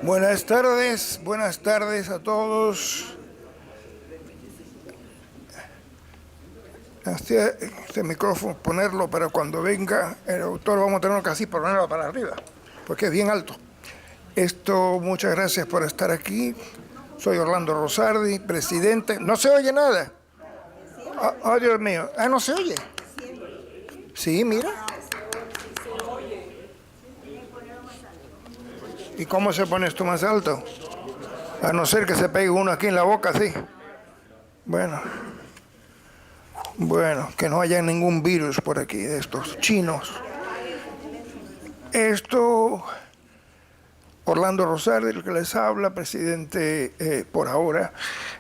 Buenas tardes a todos. Este micrófono, ponerlo para cuando venga el autor, vamos a tenerlo casi ponerlo para arriba, porque es bien alto. Muchas gracias por estar aquí. Soy Orlando Rosardi, presidente. ¿No se oye nada? Oh, Dios mío. ¿No se oye? Sí, mira. ¿Y cómo se pone esto más alto? A no ser que se pegue uno aquí en la boca, sí. Bueno, que no haya ningún virus por aquí de estos chinos. Orlando Rosardi, el que les habla, presidente por ahora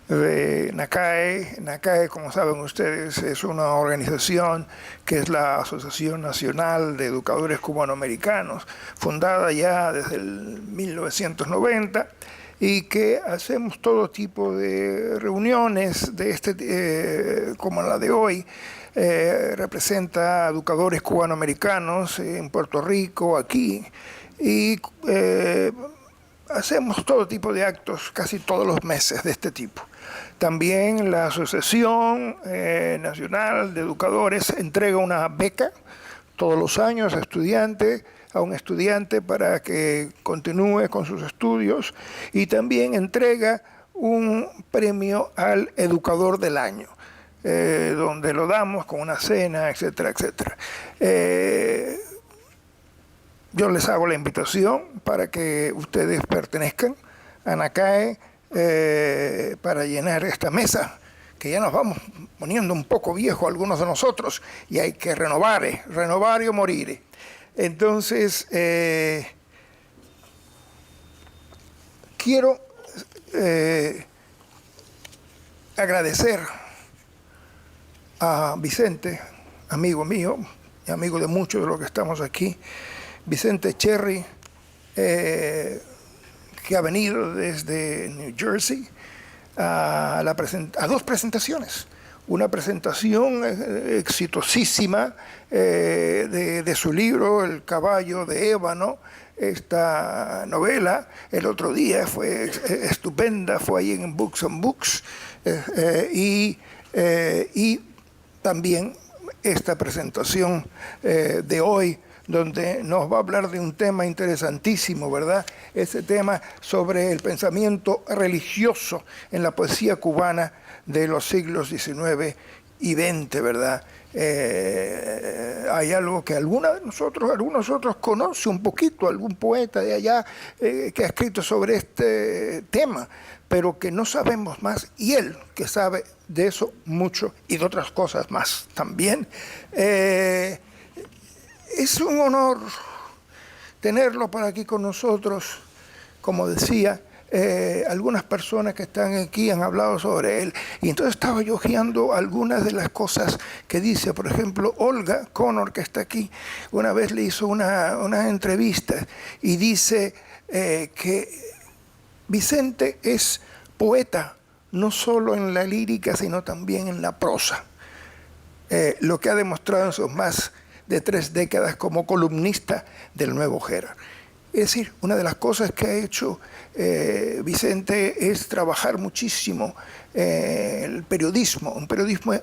de NACAE. NACAE, como saben ustedes, es una organización que es la Asociación Nacional de Educadores Cubanoamericanos, fundada ya desde el 1990, y que hacemos todo tipo de reuniones como la de hoy. Representa educadores cubanoamericanos en Puerto Rico, aquí, y hacemos todo tipo de actos casi todos los meses de este tipo. También la Asociación Nacional de Educadores entrega una beca todos los años a un estudiante para que continúe con sus estudios, y también entrega un premio al educador del año, donde lo damos con una cena, etcétera, etcétera. Yo les hago la invitación para que ustedes pertenezcan a NACAE para llenar esta mesa, que ya nos vamos poniendo un poco viejos algunos de nosotros, y hay que renovar o morir. Entonces, quiero agradecer a Vicente, amigo mío y amigo de muchos de los que estamos aquí, Vicente Cherry, que ha venido desde New Jersey a dos presentaciones. Una presentación exitosísima de su libro El caballo de ébano, esta novela. El otro día fue estupenda, fue ahí en Books on Books, y también esta presentación de hoy, donde nos va a hablar de un tema interesantísimo, ¿verdad? Ese tema sobre el pensamiento religioso en la poesía cubana de los siglos XIX y XX, ¿verdad? Hay algo que algunos de nosotros conoce un poquito, algún poeta de allá que ha escrito sobre este tema, pero que no sabemos más, y él que sabe de eso mucho y de otras cosas más también. Es un honor tenerlo para aquí con nosotros. Como decía, algunas personas que están aquí han hablado sobre él, y entonces estaba yo ojeando algunas de las cosas que dice. Por ejemplo, Olga Connor, que está aquí, una vez le hizo una entrevista y dice que Vicente es poeta no solo en la lírica, sino también en la prosa, lo que ha demostrado en sus más de 3 décadas como columnista del Nuevo Herald. Es decir, una de las cosas que ha hecho Vicente es trabajar muchísimo el periodismo, un periodismo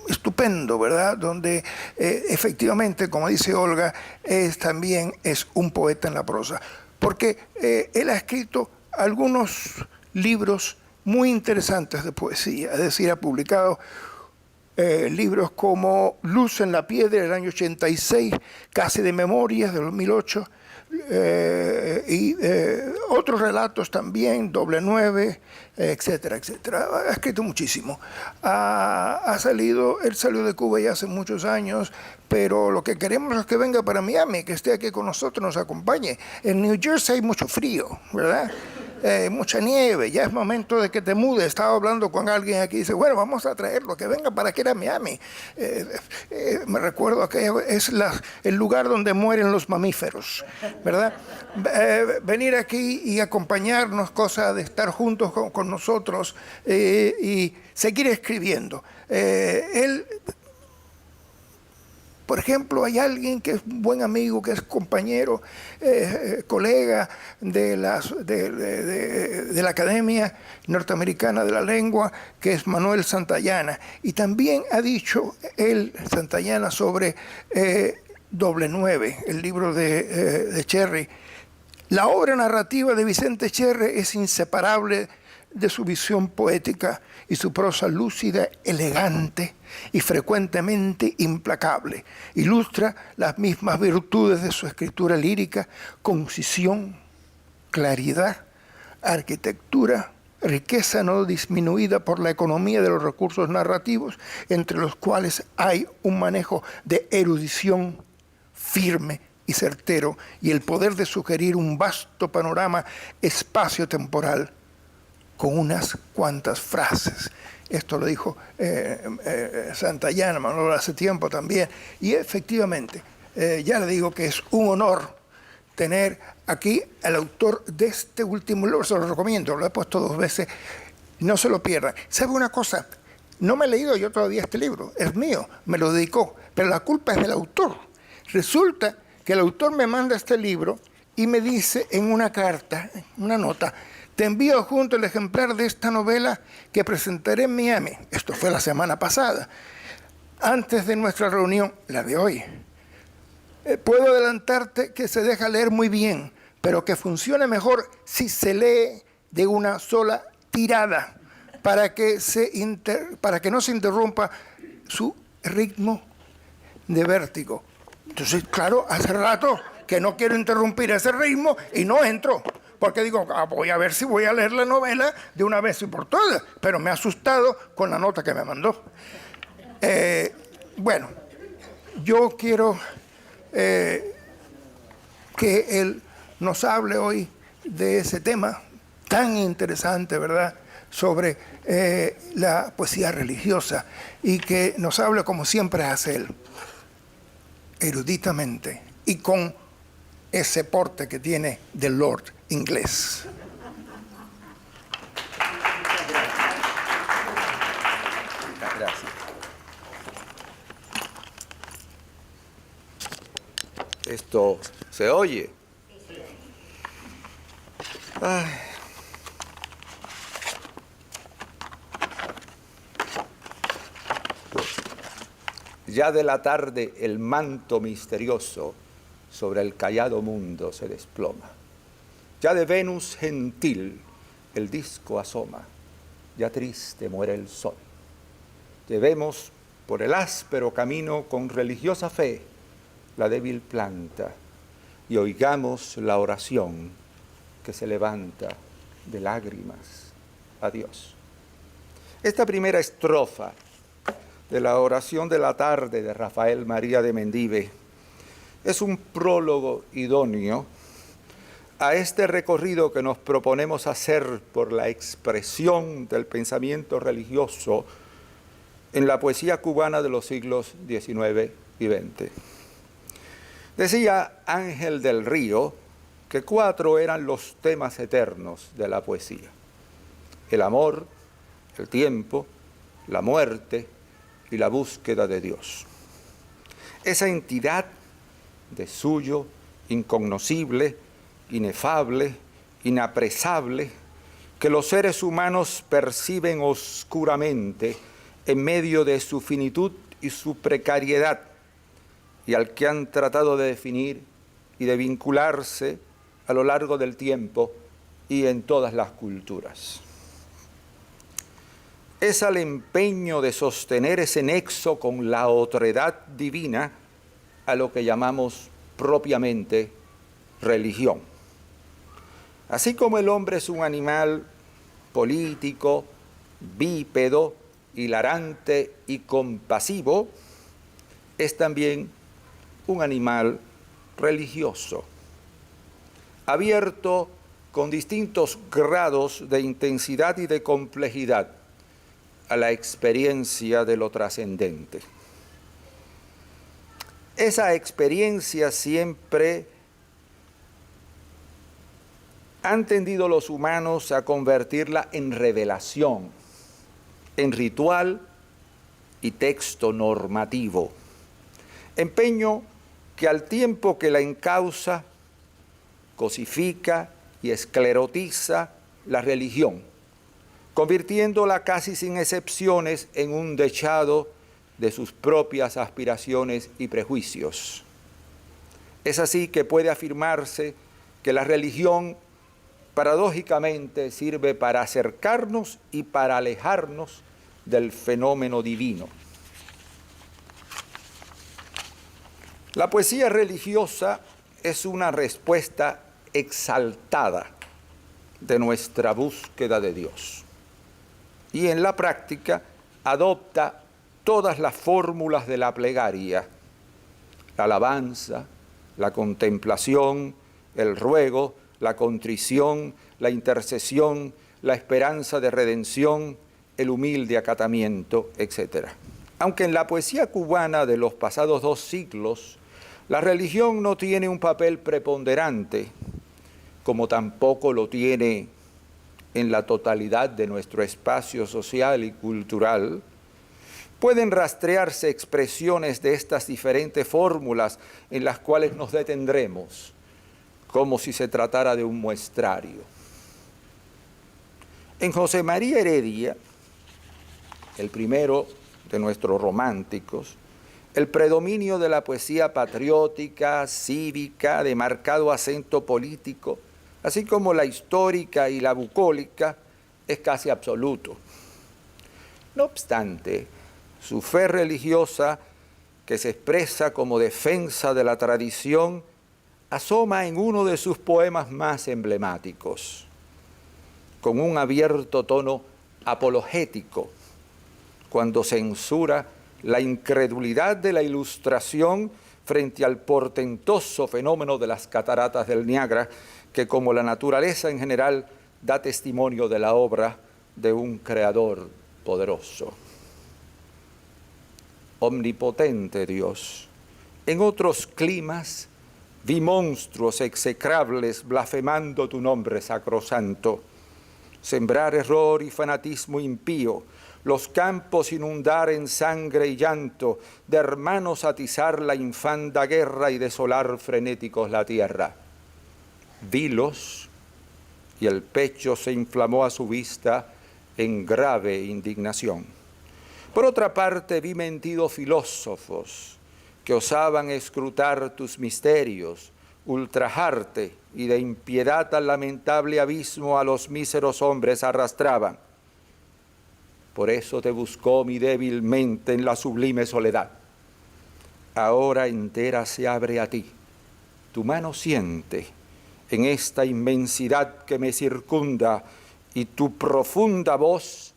estupendo, ¿verdad? Donde efectivamente, como dice Olga, también es un poeta en la prosa, porque él ha escrito algunos libros muy interesantes de poesía. Es decir, ha publicado libros como Luz en la Piedra del año 86, Casi de Memorias del 2008, y otros relatos también, Doble 9, etcétera, etcétera. Ha escrito muchísimo. Él salió de Cuba ya hace muchos años, pero lo que queremos es que venga para Miami, que esté aquí con nosotros, nos acompañe. En New Jersey hay mucho frío, ¿verdad? Mucha nieve, ya es momento de que te mudes. Estaba hablando con alguien aquí y dice, bueno, vamos a traerlo, que venga para que era Miami. Me recuerdo que es el lugar donde mueren los mamíferos, ¿verdad? Venir aquí y acompañarnos, cosa de estar juntos con nosotros y seguir escribiendo. Él Por ejemplo, hay alguien que es un buen amigo, que es compañero, colega de la Academia Norteamericana de la Lengua, que es Manuel Santayana. Y también ha dicho él, Santayana, sobre Doble 9, el libro de Cherry. La obra narrativa de Vicente Cherry es inseparable de su visión poética y su prosa lúcida, elegante y frecuentemente implacable. Ilustra las mismas virtudes de su escritura lírica: concisión, claridad, arquitectura, riqueza no disminuida por la economía de los recursos narrativos, entre los cuales hay un manejo de erudición firme y certero, y el poder de sugerir un vasto panorama espacio-temporal con unas cuantas frases. Esto lo dijo Santayana, Manuel, hace tiempo también. Y efectivamente, ya le digo que es un honor tener aquí al autor de este último libro. Se lo recomiendo, lo he puesto 2 veces. No se lo pierdan. ¿Sabe una cosa? No me he leído yo todavía este libro. Es mío, me lo dedicó. Pero la culpa es del autor. Resulta que el autor me manda este libro y me dice en una carta, una nota: te envío junto el ejemplar de esta novela que presentaré en Miami. Esto fue la semana pasada, antes de nuestra reunión, la de hoy. Puedo adelantarte que se deja leer muy bien, pero que funcione mejor si se lee de una sola tirada, para que no se interrumpa su ritmo de vértigo. Entonces, claro, hace rato que no quiero interrumpir ese ritmo y no entro. Porque digo, voy a ver si voy a leer la novela de una vez y por todas. Pero me ha asustado con la nota que me mandó. Bueno, yo quiero que él nos hable hoy de ese tema tan interesante, ¿verdad?, sobre la poesía religiosa, y que nos hable como siempre hace él, eruditamente y con ese porte que tiene del Lord inglés. Gracias. ¿Esto se oye? Ay. Ya de la tarde el manto misterioso sobre el callado mundo se desploma. Ya de Venus gentil el disco asoma, ya triste muere el sol. Llevemos por el áspero camino con religiosa fe la débil planta y oigamos la oración que se levanta de lágrimas a Dios. Esta primera estrofa de la oración de la tarde de Rafael María de Mendive es un prólogo idóneo a este recorrido que nos proponemos hacer por la expresión del pensamiento religioso en la poesía cubana de los siglos XIX y XX. Decía Ángel del Río que 4 eran los temas eternos de la poesía: el amor, el tiempo, la muerte y la búsqueda de Dios. Esa entidad de suyo, incognoscible, inefable, inapresable, que los seres humanos perciben oscuramente en medio de su finitud y su precariedad, y al que han tratado de definir y de vincularse a lo largo del tiempo y en todas las culturas. Es al empeño de sostener ese nexo con la otredad divina a lo que llamamos propiamente religión. Así como el hombre es un animal político, bípedo, hilarante y compasivo, es también un animal religioso, abierto con distintos grados de intensidad y de complejidad a la experiencia de lo trascendente. Esa experiencia siempre han tendido los humanos a convertirla en revelación, en ritual y texto normativo, Empeño que al tiempo que la encausa, cosifica y esclerotiza la religión, convirtiéndola casi sin excepciones en un dechado de sus propias aspiraciones y prejuicios. Es así que puede afirmarse que la religión paradójicamente sirve para acercarnos y para alejarnos del fenómeno divino. La poesía religiosa es una respuesta exaltada de nuestra búsqueda de Dios y en la práctica adopta todas las fórmulas de la plegaria: la alabanza, la contemplación, el ruego, la contrición, la intercesión, la esperanza de redención, el humilde acatamiento, etc. Aunque en la poesía cubana de los pasados 2 siglos, la religión no tiene un papel preponderante, como tampoco lo tiene en la totalidad de nuestro espacio social y cultural, pueden rastrearse expresiones de estas diferentes fórmulas en las cuales nos detendremos, como si se tratara de un muestrario. En José María Heredia, el primero de nuestros románticos, el predominio de la poesía patriótica, cívica, de marcado acento político, así como la histórica y la bucólica, es casi absoluto. No obstante, su fe religiosa, que se expresa como defensa de la tradición, asoma en uno de sus poemas más emblemáticos, con un abierto tono apologético, cuando censura la incredulidad de la Ilustración frente al portentoso fenómeno de las cataratas del Niágara, que como la naturaleza en general da testimonio de la obra de un creador poderoso. Omnipotente Dios, en otros climas vi monstruos execrables blasfemando tu nombre sacrosanto, sembrar error y fanatismo impío, los campos inundar en sangre y llanto, de hermanos atizar la infanda guerra y desolar frenéticos la tierra. Vilos, y el pecho se inflamó a su vista en grave indignación. Por otra parte, vi mentidos filósofos que osaban escrutar tus misterios, ultrajarte, y de impiedad al lamentable abismo a los míseros hombres arrastraban. Por eso te buscó mi débil mente en la sublime soledad. Ahora entera se abre a ti. Tu mano siente en esta inmensidad que me circunda, y tu profunda voz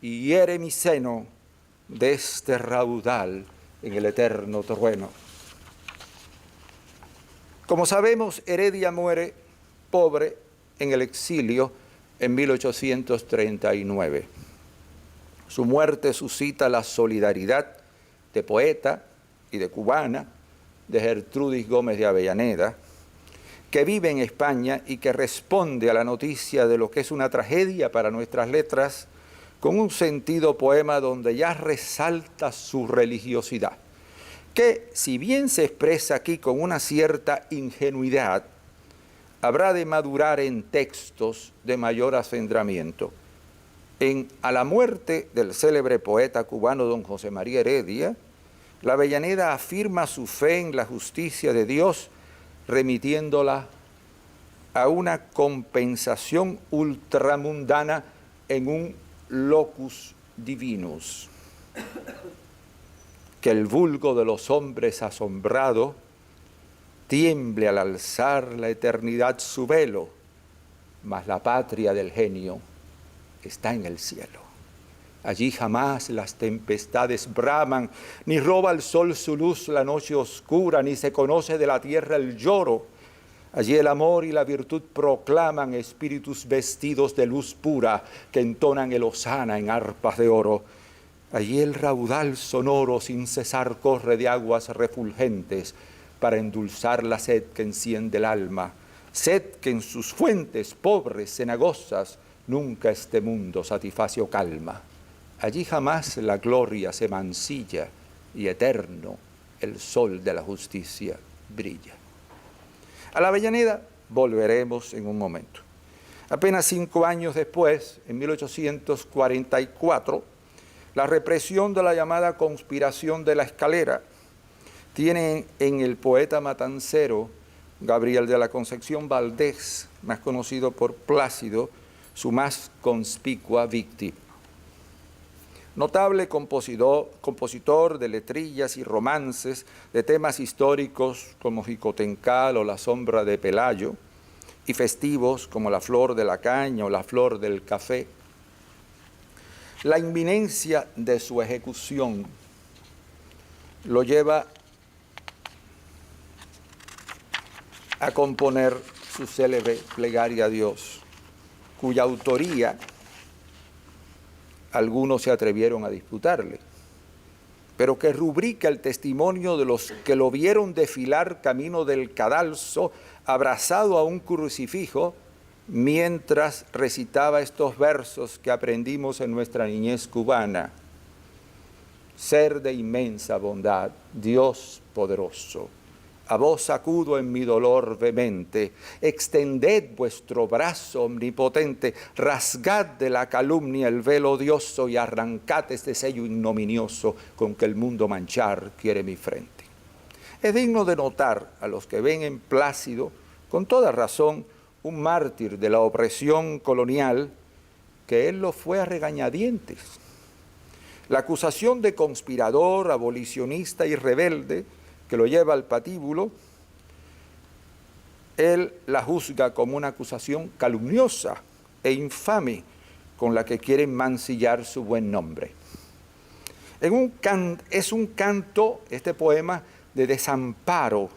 hiere mi seno de este raudal en el eterno trueno. Como sabemos, Heredia muere pobre en el exilio en 1839. Su muerte suscita la solidaridad de poeta y de cubana, de Gertrudis Gómez de Avellaneda, que vive en España y que responde a la noticia de lo que es una tragedia para nuestras letras con un sentido poema donde ya resalta su religiosidad, que si bien se expresa aquí con una cierta ingenuidad, habrá de madurar en textos de mayor acendramiento. A la muerte del célebre poeta cubano don José María Heredia, la Avellaneda afirma su fe en la justicia de Dios, remitiéndola a una compensación ultramundana en un locus divinus, que el vulgo de los hombres asombrado tiemble al alzar la eternidad su velo, mas la patria del genio está en el cielo. Allí jamás las tempestades braman, ni roba el sol su luz la noche oscura, ni se conoce de la tierra el lloro. Allí el amor y la virtud proclaman espíritus vestidos de luz pura que entonan el hosana en arpas de oro. Allí el raudal sonoro sin cesar corre de aguas refulgentes para endulzar la sed que enciende el alma, sed que en sus fuentes pobres, cenagosas, nunca este mundo satisface o calma. Allí jamás la gloria se mancilla y eterno el sol de la justicia brilla. A la Avellaneda volveremos en un momento. Apenas 5 años después, en 1844, la represión de la llamada conspiración de la Escalera tiene en el poeta matancero Gabriel de la Concepción Valdés, más conocido por Plácido, su más conspicua víctima. Notable compositor de letrillas y romances de temas históricos como Jicotencal o La sombra de Pelayo, y festivos como La flor de la caña o La flor del café. La inminencia de su ejecución lo lleva a componer su célebre plegaria a Dios, cuya autoría algunos se atrevieron a disputarle, pero que rubrica el testimonio de los que lo vieron desfilar camino del cadalso, abrazado a un crucifijo, mientras recitaba estos versos que aprendimos en nuestra niñez cubana. Ser de inmensa bondad, Dios poderoso, a vos acudo en mi dolor vehemente, extended vuestro brazo omnipotente, rasgad de la calumnia el velo odioso y arrancad este sello ignominioso con que el mundo manchar quiere mi frente. Es digno de notar a los que ven en Plácido, con toda razón, un mártir de la opresión colonial, que él lo fue a regañadientes. La acusación de conspirador, abolicionista y rebelde que lo lleva al patíbulo, él la juzga como una acusación calumniosa e infame con la que quieren mancillar su buen nombre. Es un canto, este poema, de desamparo,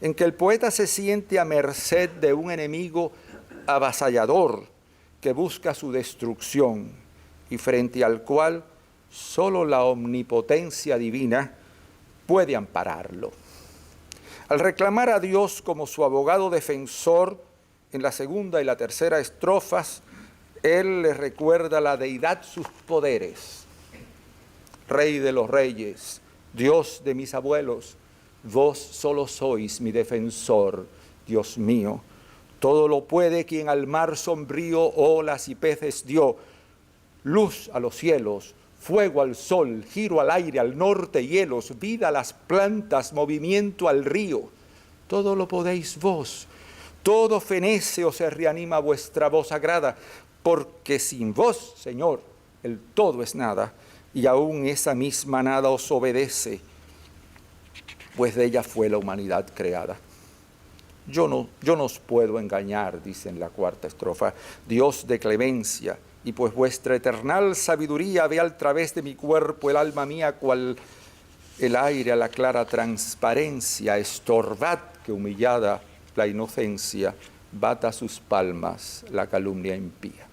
en que el poeta se siente a merced de un enemigo avasallador que busca su destrucción y frente al cual solo la omnipotencia divina puede ampararlo. Al reclamar a Dios como su abogado defensor, en la segunda y la tercera estrofas, él le recuerda a la deidad sus poderes. Rey de los reyes, Dios de mis abuelos, vos solo sois mi defensor, Dios mío. Todo lo puede quien al mar sombrío olas y peces dio, luz a los cielos, fuego al sol, giro al aire, al norte hielos, vida a las plantas, movimiento al río. Todo lo podéis vos, todo fenece o se reanima vuestra voz sagrada, porque sin vos, Señor, el todo es nada, y aún esa misma nada os obedece, pues de ella fue la humanidad creada. Yo no os puedo engañar, dice en la cuarta estrofa, Dios de clemencia, y pues vuestra eternal sabiduría ve al través de mi cuerpo el alma mía, cual el aire a la clara transparencia, estorbad que humillada la inocencia, bata sus palmas la calumnia impía.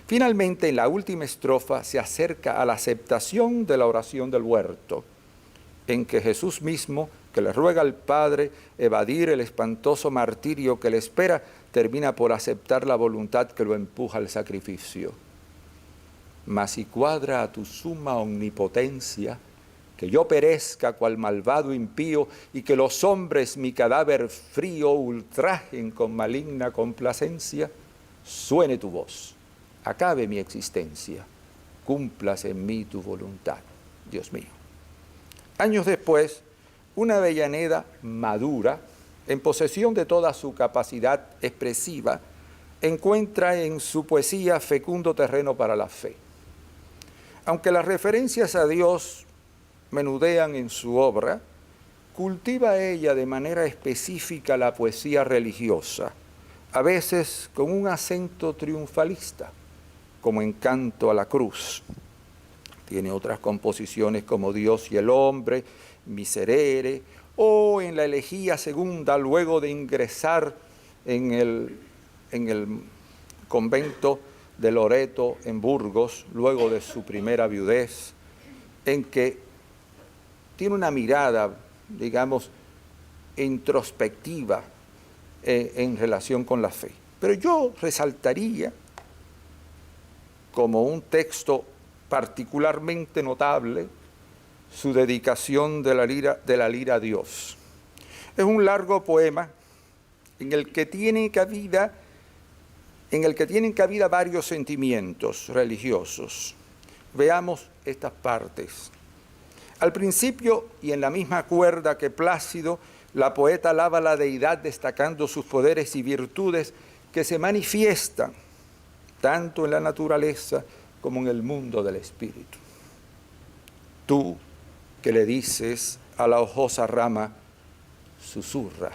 Finalmente, en la última estrofa se acerca a la aceptación de la oración del huerto, en que Jesús mismo, que le ruega al Padre evadir el espantoso martirio que le espera, termina por aceptar la voluntad que lo empuja al sacrificio. Mas si cuadra a tu suma omnipotencia, que yo perezca cual malvado impío y que los hombres mi cadáver frío ultrajen con maligna complacencia, suene tu voz, acabe mi existencia, cumplas en mí tu voluntad, Dios mío. Años después, una Avellaneda madura, en posesión de toda su capacidad expresiva, encuentra en su poesía fecundo terreno para la fe. Aunque las referencias a Dios menudean en su obra, cultiva ella de manera específica la poesía religiosa, a veces con un acento triunfalista, como en Canto a la Cruz. Tiene otras composiciones como Dios y el hombre, Miserere, o en la elegía segunda, luego de ingresar en el convento de Loreto en Burgos, luego de su primera viudez, en que tiene una mirada, digamos, introspectiva en relación con la fe. Pero yo resaltaría como un texto particularmente notable su dedicación de la lira a Dios. Es un largo poema en el que tienen cabida varios sentimientos religiosos. Veamos estas partes. Al principio, y en la misma cuerda que Plácido, la poeta alaba a la deidad destacando sus poderes y virtudes que se manifiestan tanto en la naturaleza como en el mundo del espíritu. Tú que le dices a la hojosa rama, susurra,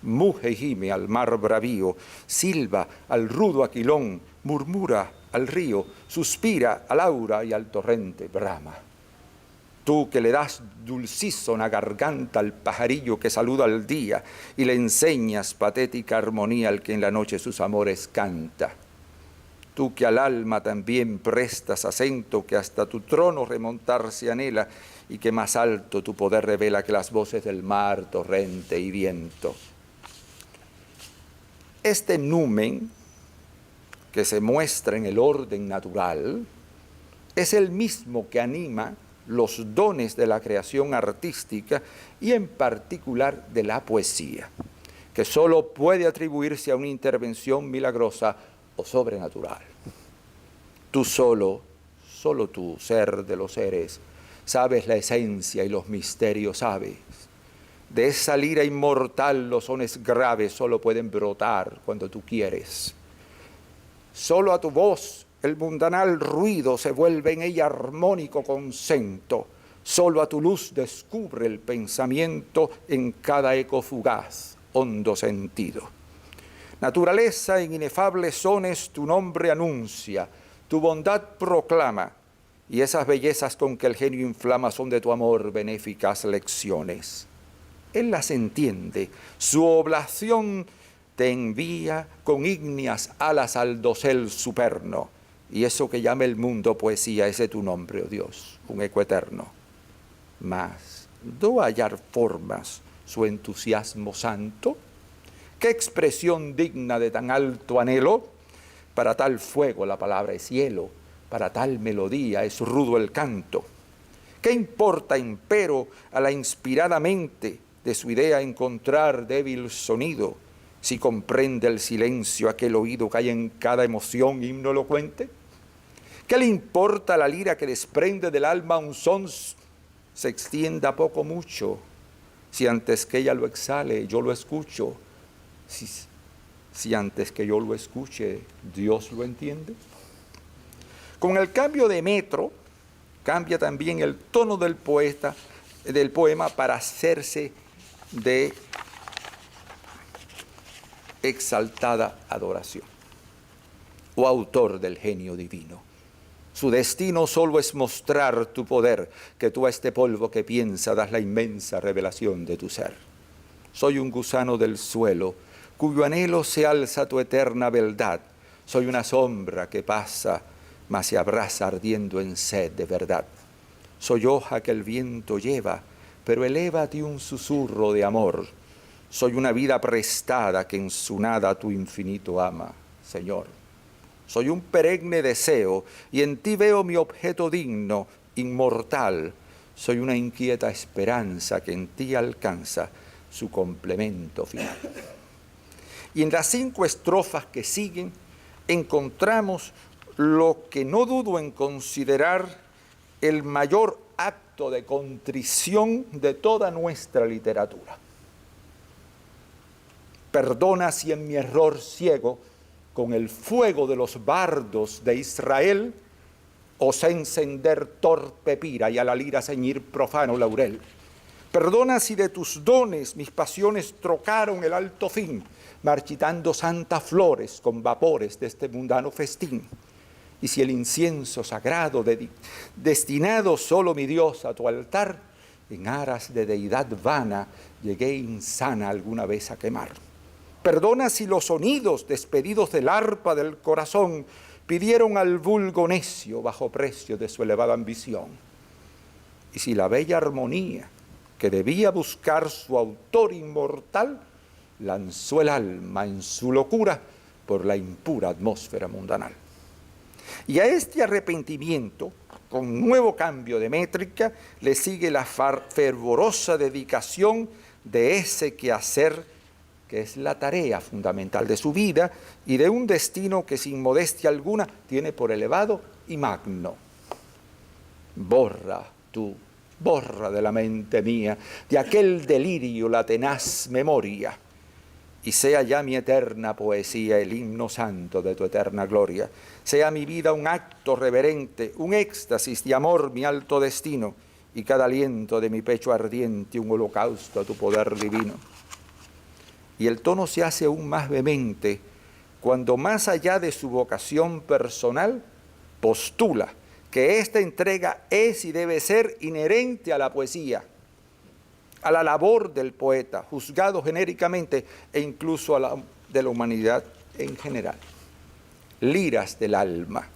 muge y gime al mar bravío, silba al rudo aquilón, murmura al río, suspira al aura y al torrente brama. Tú que le das dulcísona garganta al pajarillo que saluda al día y le enseñas patética armonía al que en la noche sus amores canta. Tú que al alma también prestas acento, que hasta tu trono remontarse anhela y que más alto tu poder revela que las voces del mar, torrente y viento. Este numen que se muestra en el orden natural es el mismo que anima los dones de la creación artística y en particular de la poesía, que solo puede atribuirse a una intervención milagrosa o sobrenatural. Tú solo tú, ser de los seres, sabes la esencia y los misterios sabes. De esa lira inmortal los sones graves solo pueden brotar cuando tú quieres. Solo a tu voz el mundanal ruido se vuelve en ella armónico concento. Solo a tu luz descubre el pensamiento en cada eco fugaz, hondo sentido. Naturaleza en inefables sones tu nombre anuncia, tu bondad proclama, y esas bellezas con que el genio inflama son de tu amor benéficas lecciones. Él las entiende, su oblación te envía con ígneas alas al dosel superno, y eso que llama el mundo poesía, ese tu nombre, oh Dios, un eco eterno. Mas, ¿do hallar formas su entusiasmo santo? ¿Qué expresión digna de tan alto anhelo? Para tal fuego la palabra es cielo, para tal melodía es rudo el canto. ¿Qué importa, empero, a la inspirada mente de su idea encontrar débil sonido, si comprende el silencio aquel oído que hay en cada emoción himno elocuente? ¿Qué le importa a la lira que desprende del alma un son se extienda poco mucho, si antes que ella lo exhale yo lo escucho? Si antes que yo lo escuche, Dios lo entiende. Con el cambio de metro, cambia también el tono del poema para hacerse de exaltada adoración. Oh autor del genio divino, su destino solo es mostrar tu poder, que tú a este polvo que piensa das la inmensa revelación de tu ser. Soy un gusano del suelo, cuyo anhelo se alza tu eterna beldad. Soy una sombra que pasa, mas se abraza ardiendo en sed de verdad. Soy hoja que el viento lleva, pero eleva a ti un susurro de amor. Soy una vida prestada que en su nada tu infinito ama, Señor. Soy un perenne deseo, y en ti veo mi objeto digno, inmortal. Soy una inquieta esperanza que en ti alcanza su complemento final. Y en las 5 estrofas que siguen encontramos lo que no dudo en considerar el mayor acto de contrición de toda nuestra literatura. Perdona si en mi error ciego, con el fuego de los bardos de Israel, osé encender torpe pira y a la lira ceñir profano laurel. Perdona si de tus dones mis pasiones trocaron el alto fin, marchitando santas flores con vapores de este mundano festín. Y si el incienso sagrado destinado solo mi Dios a tu altar, en aras de deidad vana llegué insana alguna vez a quemar. Perdona si los sonidos despedidos del arpa del corazón pidieron al vulgo necio bajo precio de su elevada ambición. Y si la bella armonía que debía buscar su autor inmortal lanzó el alma en su locura por la impura atmósfera mundanal. Y a este arrepentimiento con nuevo cambio de métrica, le sigue la fervorosa dedicación de ese quehacer que es la tarea fundamental de su vida y de un destino que sin modestia alguna tiene por elevado y magno. Borra de la mente mía, de aquel delirio la tenaz memoria, y sea ya mi eterna poesía el himno santo de tu eterna gloria. Sea mi vida un acto reverente, un éxtasis de amor mi alto destino, y cada aliento de mi pecho ardiente un holocausto a tu poder divino. Y el tono se hace aún más vehemente cuando, más allá de su vocación personal, postula que esta entrega es y debe ser inherente a la poesía, a la labor del poeta, juzgado genéricamente e incluso de la humanidad en general. Liras del alma,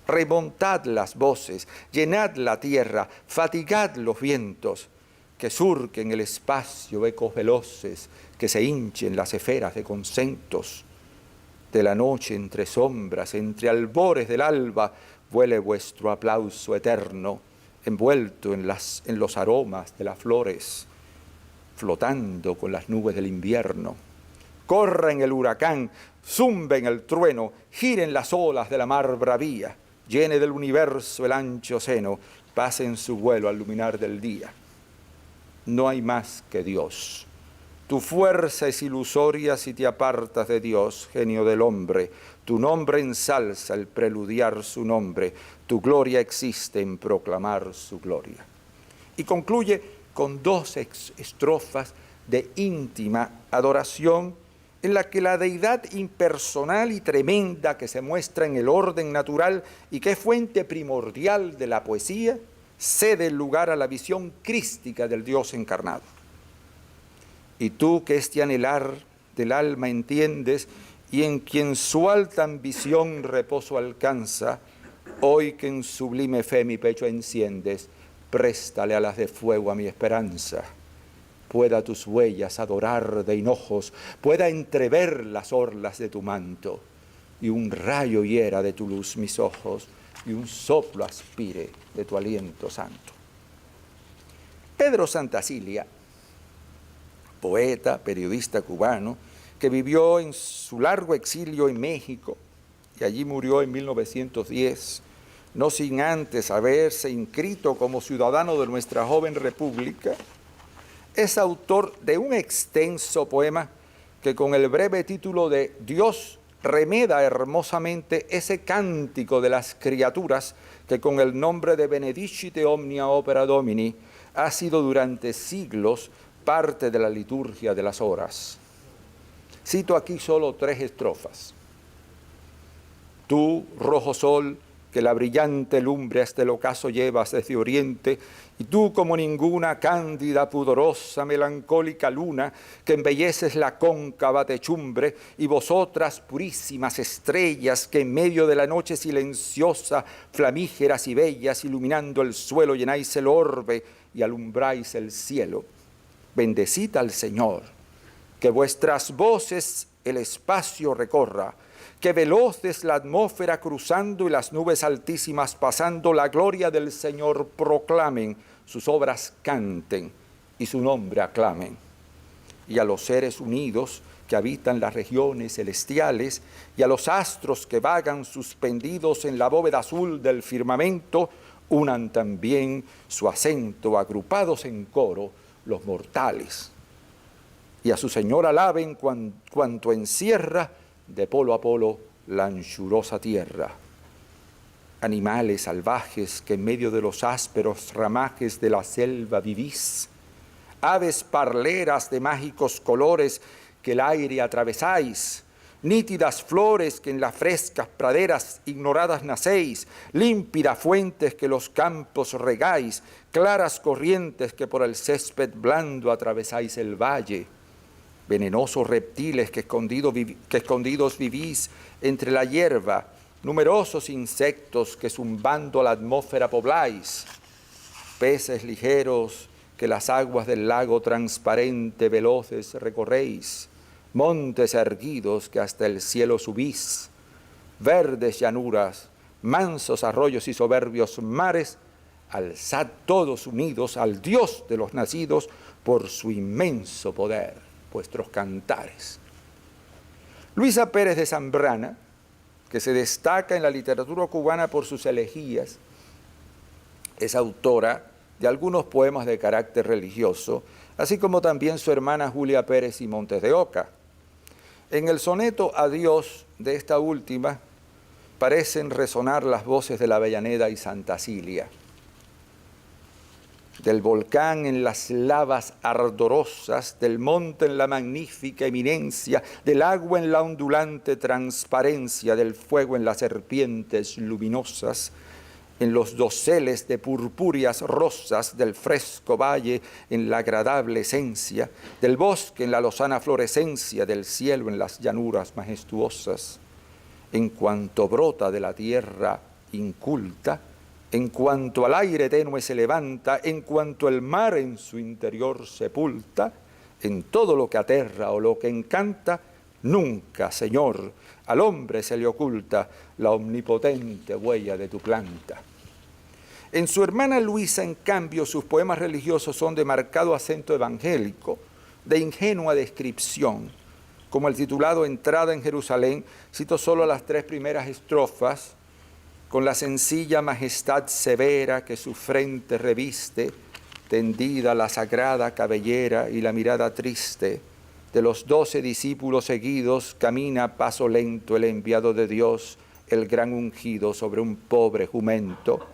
remontad las voces, llenad la tierra, fatigad los vientos, que surquen el espacio ecos veloces, que se hinchen las esferas de concentos. De la noche entre sombras, entre albores del alba, vuele vuestro aplauso eterno, envuelto en los aromas de las flores, flotando con las nubes del invierno. Corra en el huracán, zumbe en el trueno, giren las olas de la mar bravía, llene del universo el ancho seno, pase en su vuelo al luminar del día. No hay más que Dios. Tu fuerza es ilusoria si te apartas de Dios, genio del hombre. Tu nombre ensalza el preludiar su nombre. Tu gloria existe en proclamar su gloria. Y concluye con 2 estrofas de íntima adoración en la que la deidad impersonal y tremenda que se muestra en el orden natural y que es fuente primordial de la poesía, cede el lugar a la visión crística del Dios encarnado. Y tú que este anhelar del alma entiendes y en quien su alta ambición reposo alcanza, hoy que en sublime fe mi pecho enciendes, préstale alas de fuego a mi esperanza. Pueda tus huellas adorar de hinojos, pueda entrever las orlas de tu manto, y un rayo hiera de tu luz mis ojos, y un soplo aspire de tu aliento santo. Pedro Santacilia, poeta, periodista cubano, que vivió en su largo exilio en México y allí murió en 1910, no sin antes haberse inscrito como ciudadano de nuestra joven república, es autor de un extenso poema que con el breve título de Dios remeda hermosamente ese cántico de las criaturas que con el nombre de Benedicite Omnia Opera Domini ha sido durante siglos parte de la liturgia de las horas. Cito aquí solo 3 estrofas. Tú, rojo sol, que la brillante lumbre hasta el ocaso llevas desde oriente, y tú como ninguna cándida, pudorosa, melancólica luna, que embelleces la cóncava techumbre, y vosotras purísimas estrellas, que en medio de la noche silenciosa, flamígeras y bellas, iluminando el suelo, llenáis el orbe y alumbráis el cielo. Bendecid al Señor, que vuestras voces el espacio recorra, que veloz es la atmósfera cruzando y las nubes altísimas pasando, la gloria del Señor proclamen, sus obras canten y su nombre aclamen. Y a los seres unidos que habitan las regiones celestiales y a los astros que vagan suspendidos en la bóveda azul del firmamento, unan también su acento agrupados en coro los mortales. Y a su Señor alaben cuanto encierra de polo a polo la anchurosa tierra. Animales salvajes que en medio de los ásperos ramajes de la selva vivís, aves parleras de mágicos colores que el aire atravesáis, nítidas flores que en las frescas praderas ignoradas nacéis, límpidas fuentes que los campos regáis, claras corrientes que por el césped blando atravesáis el valle, venenosos reptiles que escondidos vivís entre la hierba, numerosos insectos que zumbando la atmósfera pobláis, peces ligeros que las aguas del lago transparente veloces recorréis, montes erguidos que hasta el cielo subís, verdes llanuras, mansos arroyos y soberbios mares, alzad todos unidos al Dios de los nacidos por su inmenso poder, vuestros cantares. Luisa Pérez de Zambrana, que se destaca en la literatura cubana por sus elegías, es autora de algunos poemas de carácter religioso, así como también su hermana Julia Pérez y Montes de Oca. En el soneto Adiós de esta última parecen resonar las voces de la Avellaneda y Santa Cilia. Del volcán en las lavas ardorosas, del monte en la magnífica eminencia, del agua en la ondulante transparencia, del fuego en las serpientes luminosas, en los doseles de purpúreas rosas, del fresco valle en la agradable esencia, del bosque en la lozana florescencia, del cielo en las llanuras majestuosas, en cuanto brota de la tierra inculta, en cuanto al aire tenue se levanta, en cuanto el mar en su interior sepulta, en todo lo que aterra o lo que encanta, nunca, Señor, al hombre se le oculta la omnipotente huella de tu planta. En su hermana Luisa, en cambio, sus poemas religiosos son de marcado acento evangélico, de ingenua descripción. Como el titulado Entrada en Jerusalén, cito solo las 3 primeras estrofas, con la sencilla majestad severa que su frente reviste, tendida la sagrada cabellera y la mirada triste, de los 12 discípulos seguidos, camina a paso lento el enviado de Dios, el gran ungido sobre un pobre jumento.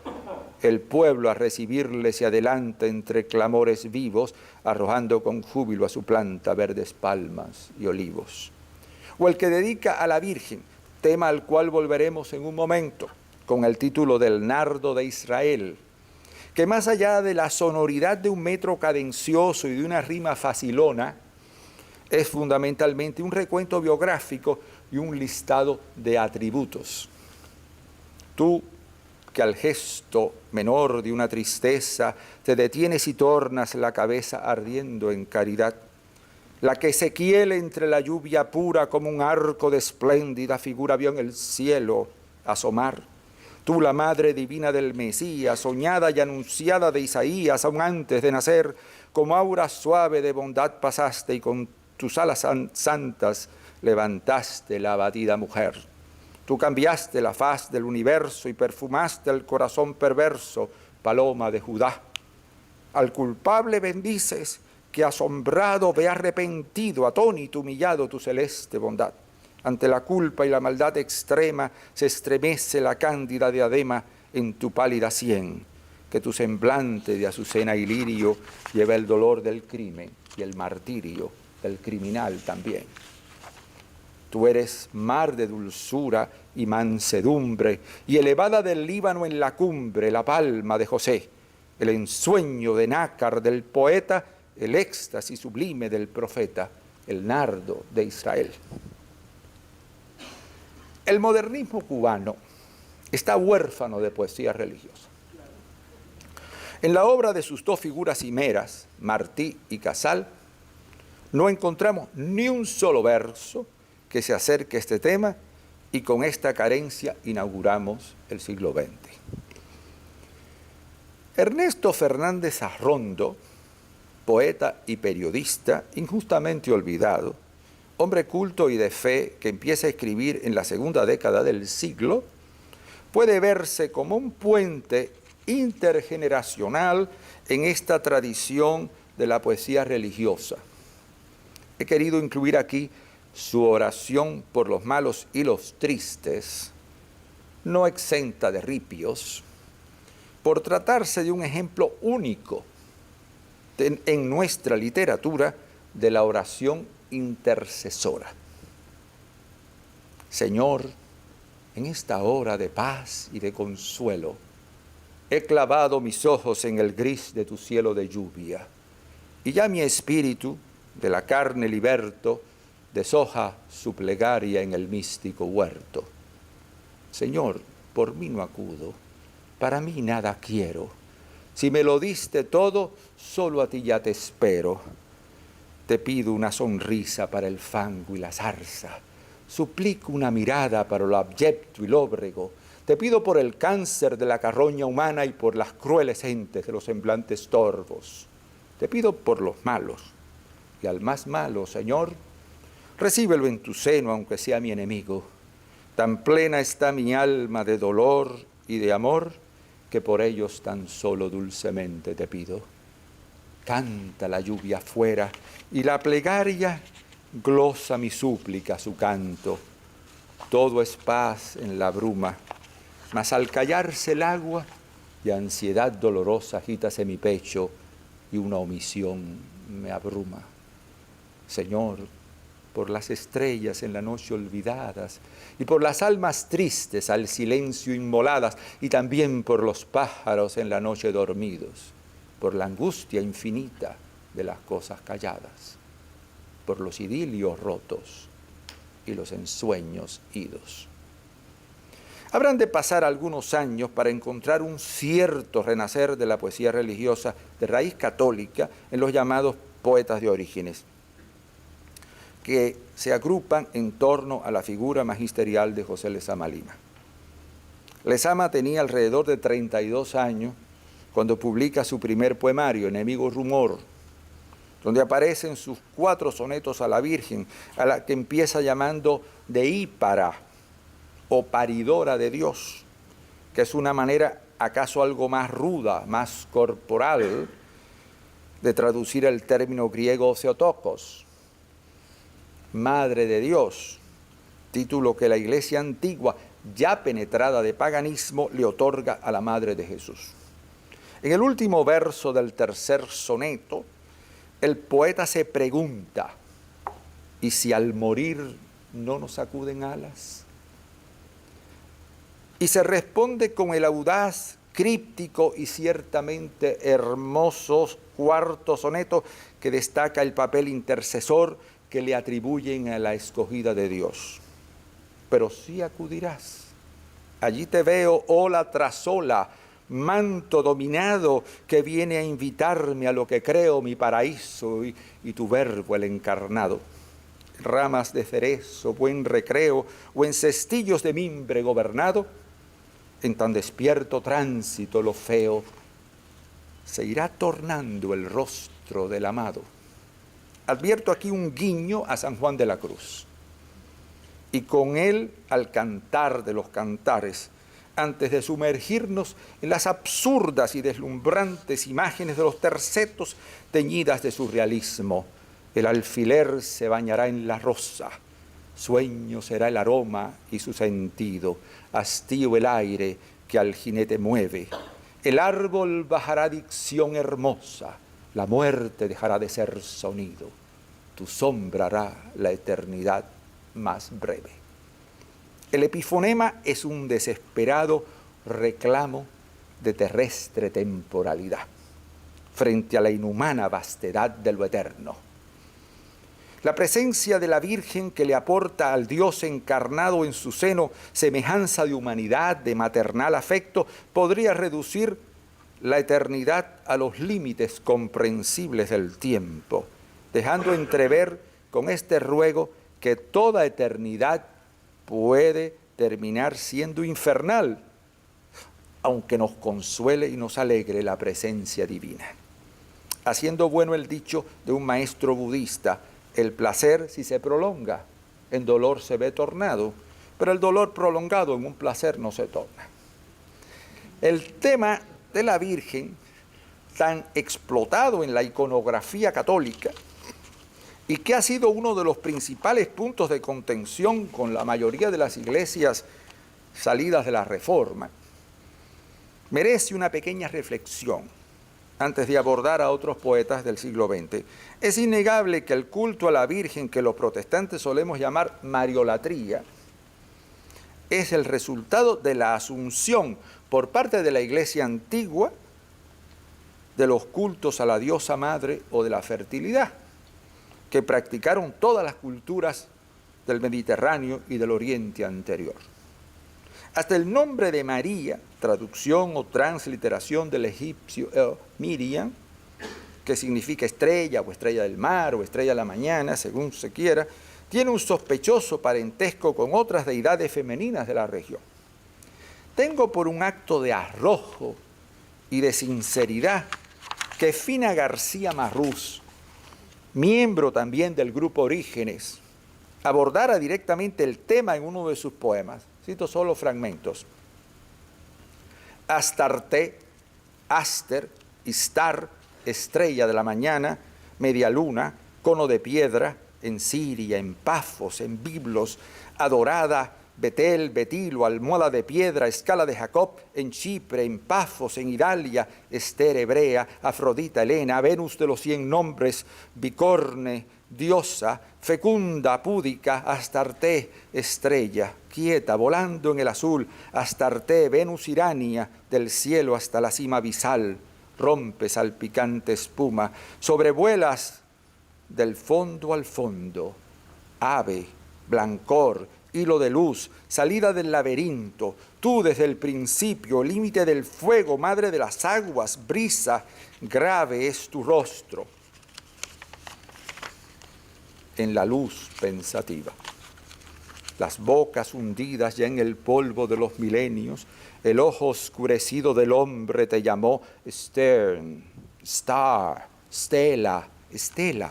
El pueblo a recibirle se adelanta entre clamores vivos, arrojando con júbilo a su planta verdes palmas y olivos. O el que dedica a la Virgen, tema al cual volveremos en un momento, con el título del Nardo de Israel, que más allá de la sonoridad de un metro cadencioso y de una rima facilona, es fundamentalmente un recuento biográfico y un listado de atributos. Tú, que al gesto menor de una tristeza te detienes y tornas la cabeza ardiendo en caridad, la que se quiele entre la lluvia pura como un arco de espléndida figura vio en el cielo asomar. Tú, la madre divina del Mesías, soñada y anunciada de Isaías, aún antes de nacer, como aura suave de bondad pasaste y con tus alas santas levantaste la abatida mujer. Tú cambiaste la faz del universo y perfumaste el corazón perverso, paloma de Judá. Al culpable bendices, que asombrado ve arrepentido, atónito, humillado tu celeste bondad. Ante la culpa y la maldad extrema se estremece la cándida diadema en tu pálida sien, que tu semblante de azucena y lirio lleva el dolor del crimen y el martirio del criminal también. Tú eres mar de dulzura y mansedumbre, y elevada del Líbano en la cumbre, la palma de José, el ensueño de nácar del poeta, el éxtasis sublime del profeta, el nardo de Israel. El modernismo cubano está huérfano de poesía religiosa. En la obra de sus 2 figuras cimeras, Martí y Casal, no encontramos ni un solo verso que se acerque a este tema, y con esta carencia inauguramos el siglo XX. Ernesto Fernández Arrondo, poeta y periodista injustamente olvidado, hombre culto y de fe que empieza a escribir en la segunda década del siglo, puede verse como un puente intergeneracional en esta tradición de la poesía religiosa. He querido incluir aquí su oración por los malos y los tristes, no exenta de ripios, por tratarse de un ejemplo único en nuestra literatura de la oración intercesora. Señor, en esta hora de paz y de consuelo, he clavado mis ojos en el gris de tu cielo de lluvia, y ya mi espíritu, de la carne liberto, deshoja su plegaria en el místico huerto. Señor, por mí no acudo, para mí nada quiero. Si me lo diste todo, solo a ti ya te espero. Te pido una sonrisa para el fango y la zarza. Suplico una mirada para lo abyecto y lóbrego. Te pido por el cáncer de la carroña humana y por las crueles gentes de los semblantes torvos. Te pido por los malos. Y al más malo, Señor, recíbelo en tu seno, aunque sea mi enemigo. Tan plena está mi alma de dolor y de amor, que por ellos tan solo dulcemente te pido. Canta la lluvia afuera, y la plegaria glosa mi súplica su canto. Todo es paz en la bruma, mas al callarse el agua, de ansiedad dolorosa agítase mi pecho, y una omisión me abruma. Señor, por las estrellas en la noche olvidadas, y por las almas tristes al silencio inmoladas, y también por los pájaros en la noche dormidos, por la angustia infinita de las cosas calladas, por los idilios rotos y los ensueños idos. Habrán de pasar algunos años para encontrar un cierto renacer de la poesía religiosa de raíz católica en los llamados poetas de Orígenes, que se agrupan en torno a la figura magisterial de José Lezama Lima. Lezama tenía alrededor de 32 años cuando publica su primer poemario, Enemigo Rumor, donde aparecen sus 4 sonetos a la Virgen, a la que empieza llamando de Ípara, o paridora de Dios, que es una manera acaso algo más ruda, más corporal, de traducir el término griego Theotokos, Madre de Dios, título que la Iglesia antigua, ya penetrada de paganismo, le otorga a la Madre de Jesús. En el último verso del tercer soneto, el poeta se pregunta, ¿y si al morir no nos sacuden alas? Y se responde con el audaz, críptico y ciertamente hermoso cuarto soneto que destaca el papel intercesor que le atribuyen a la escogida de Dios. Pero sí acudirás. Allí te veo ola tras ola, manto dominado que viene a invitarme a lo que creo mi paraíso y tu verbo el encarnado. Ramas de cerezo, buen recreo, o en cestillos de mimbre gobernado, en tan despierto tránsito lo feo, se irá tornando el rostro del amado. Advierto aquí un guiño a San Juan de la Cruz, y con él al cantar de los cantares, antes de sumergirnos en las absurdas y deslumbrantes imágenes de los tercetos teñidas de surrealismo. El alfiler se bañará en la rosa, sueño será el aroma y su sentido, hastío el aire que al jinete mueve. El árbol bajará dicción hermosa, la muerte dejará de ser sonido, tu sombra hará la eternidad más breve. El epifonema es un desesperado reclamo de terrestre temporalidad frente a la inhumana vastedad de lo eterno. La presencia de la Virgen que le aporta al Dios encarnado en su seno semejanza de humanidad, de maternal afecto, podría reducir la eternidad a los límites comprensibles del tiempo, dejando entrever con este ruego que toda eternidad puede terminar siendo infernal, aunque nos consuele y nos alegre la presencia divina. Haciendo bueno el dicho de un maestro budista, el placer, si se prolonga, en dolor se ve tornado, pero el dolor prolongado en un placer no se torna. El tema de la Virgen, tan explotado en la iconografía católica, y que ha sido uno de los principales puntos de contención con la mayoría de las iglesias salidas de la Reforma, merece una pequeña reflexión antes de abordar a otros poetas del siglo XX. Es innegable que el culto a la Virgen, que los protestantes solemos llamar mariolatría, es el resultado de la asunción por parte de la Iglesia antigua de los cultos a la diosa madre o de la fertilidad, que practicaron todas las culturas del Mediterráneo y del Oriente anterior. Hasta el nombre de María, traducción o transliteración del egipcio Miriam, que significa estrella o estrella del mar o estrella de la mañana, según se quiera, tiene un sospechoso parentesco con otras deidades femeninas de la región. sostengo por un acto de arrojo y de sinceridad que Fina García Marrús, miembro también del grupo Orígenes, abordara directamente el tema en uno de sus poemas. Cito solo fragmentos. Astarte, Aster, Istar, estrella de la mañana, media luna, cono de piedra, en Siria, en Pafos, en Biblos, adorada, Betel, Betilo, almohada de piedra, escala de Jacob, en Chipre, en Pafos, en Idalia, Ester hebrea, Afrodita, Helena, Venus de los 100 nombres, Bicorne, diosa, fecunda, púdica, Astarte, estrella, quieta, volando en el azul, Astarte, Venus Irania, del cielo hasta la cima abisal, rompe salpicante espuma, sobrevuelas del fondo al fondo, ave, blancor, hilo de luz, salida del laberinto, tú desde el principio, límite del fuego, madre de las aguas, brisa, grave es tu rostro. En la luz pensativa, las bocas hundidas ya en el polvo de los milenios, el ojo oscurecido del hombre te llamó stern, star, stella, estela,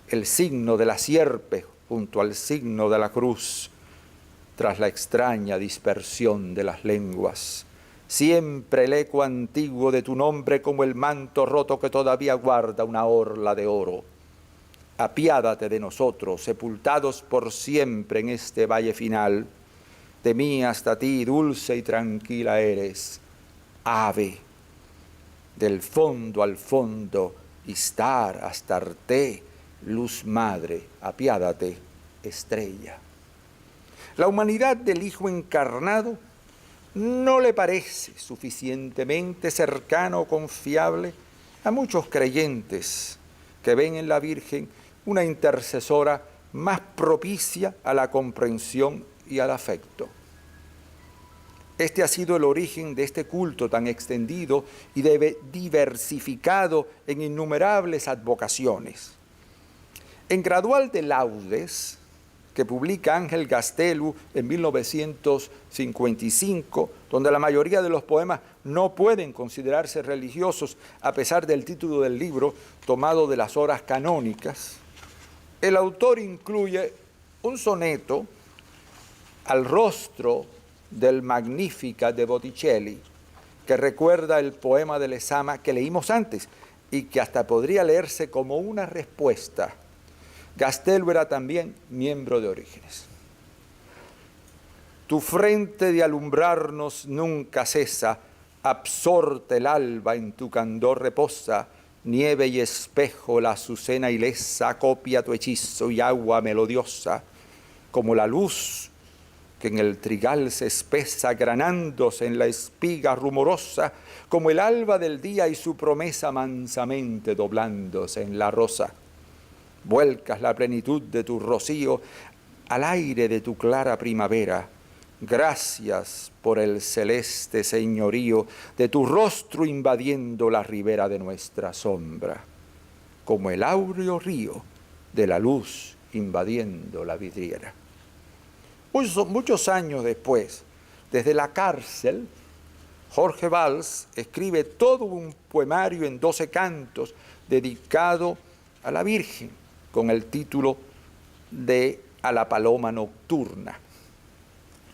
el signo de la sierpe junto al signo de la cruz, tras la extraña dispersión de las lenguas. Siempre el eco antiguo de tu nombre como el manto roto que todavía guarda una orla de oro. Apiádate de nosotros, sepultados por siempre en este valle final. De mí hasta ti, dulce y tranquila eres, ave. Del fondo al fondo, Istar, Astarte, luz madre, apiádate, estrella. La humanidad del Hijo encarnado no le parece suficientemente cercano o confiable a muchos creyentes que ven en la Virgen una intercesora más propicia a la comprensión y al afecto. Este ha sido el origen de este culto tan extendido y diversificado en innumerables advocaciones. En Gradual de Laudes, que publica Ángel Gastelu en 1955, donde la mayoría de los poemas no pueden considerarse religiosos a pesar del título del libro tomado de las horas canónicas, el autor incluye un soneto al rostro del Magnificat de Botticelli, que recuerda el poema de Lezama que leímos antes y que hasta podría leerse como una respuesta. Gastelu era también miembro de Orígenes. Tu frente de alumbrarnos nunca cesa, absorta el alba en tu candor reposa, nieve y espejo la azucena ilesa, copia tu hechizo y agua melodiosa, como la luz que en el trigal se espesa, granándose en la espiga rumorosa, como el alba del día y su promesa mansamente doblándose en la rosa. Vuelcas la plenitud de tu rocío al aire de tu clara primavera. Gracias por el celeste señorío de tu rostro invadiendo la ribera de nuestra sombra, como el áureo río de la luz invadiendo la vidriera. Muchos años después, desde la cárcel, Jorge Valls escribe todo un poemario en 12 cantos dedicado a la Virgen, con el título de A la Paloma Nocturna.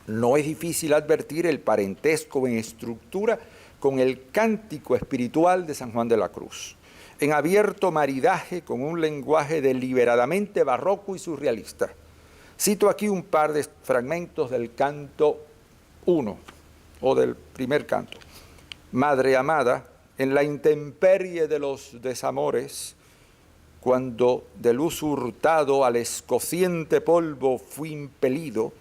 No es difícil advertir el parentesco en estructura con el cántico espiritual de San Juan de la Cruz, en abierto maridaje con un lenguaje deliberadamente barroco y surrealista. Cito aquí un par de fragmentos del canto 1, o del primer canto. Madre amada, en la intemperie de los desamores, cuando de luz hurtado al escociente polvo fui impelido,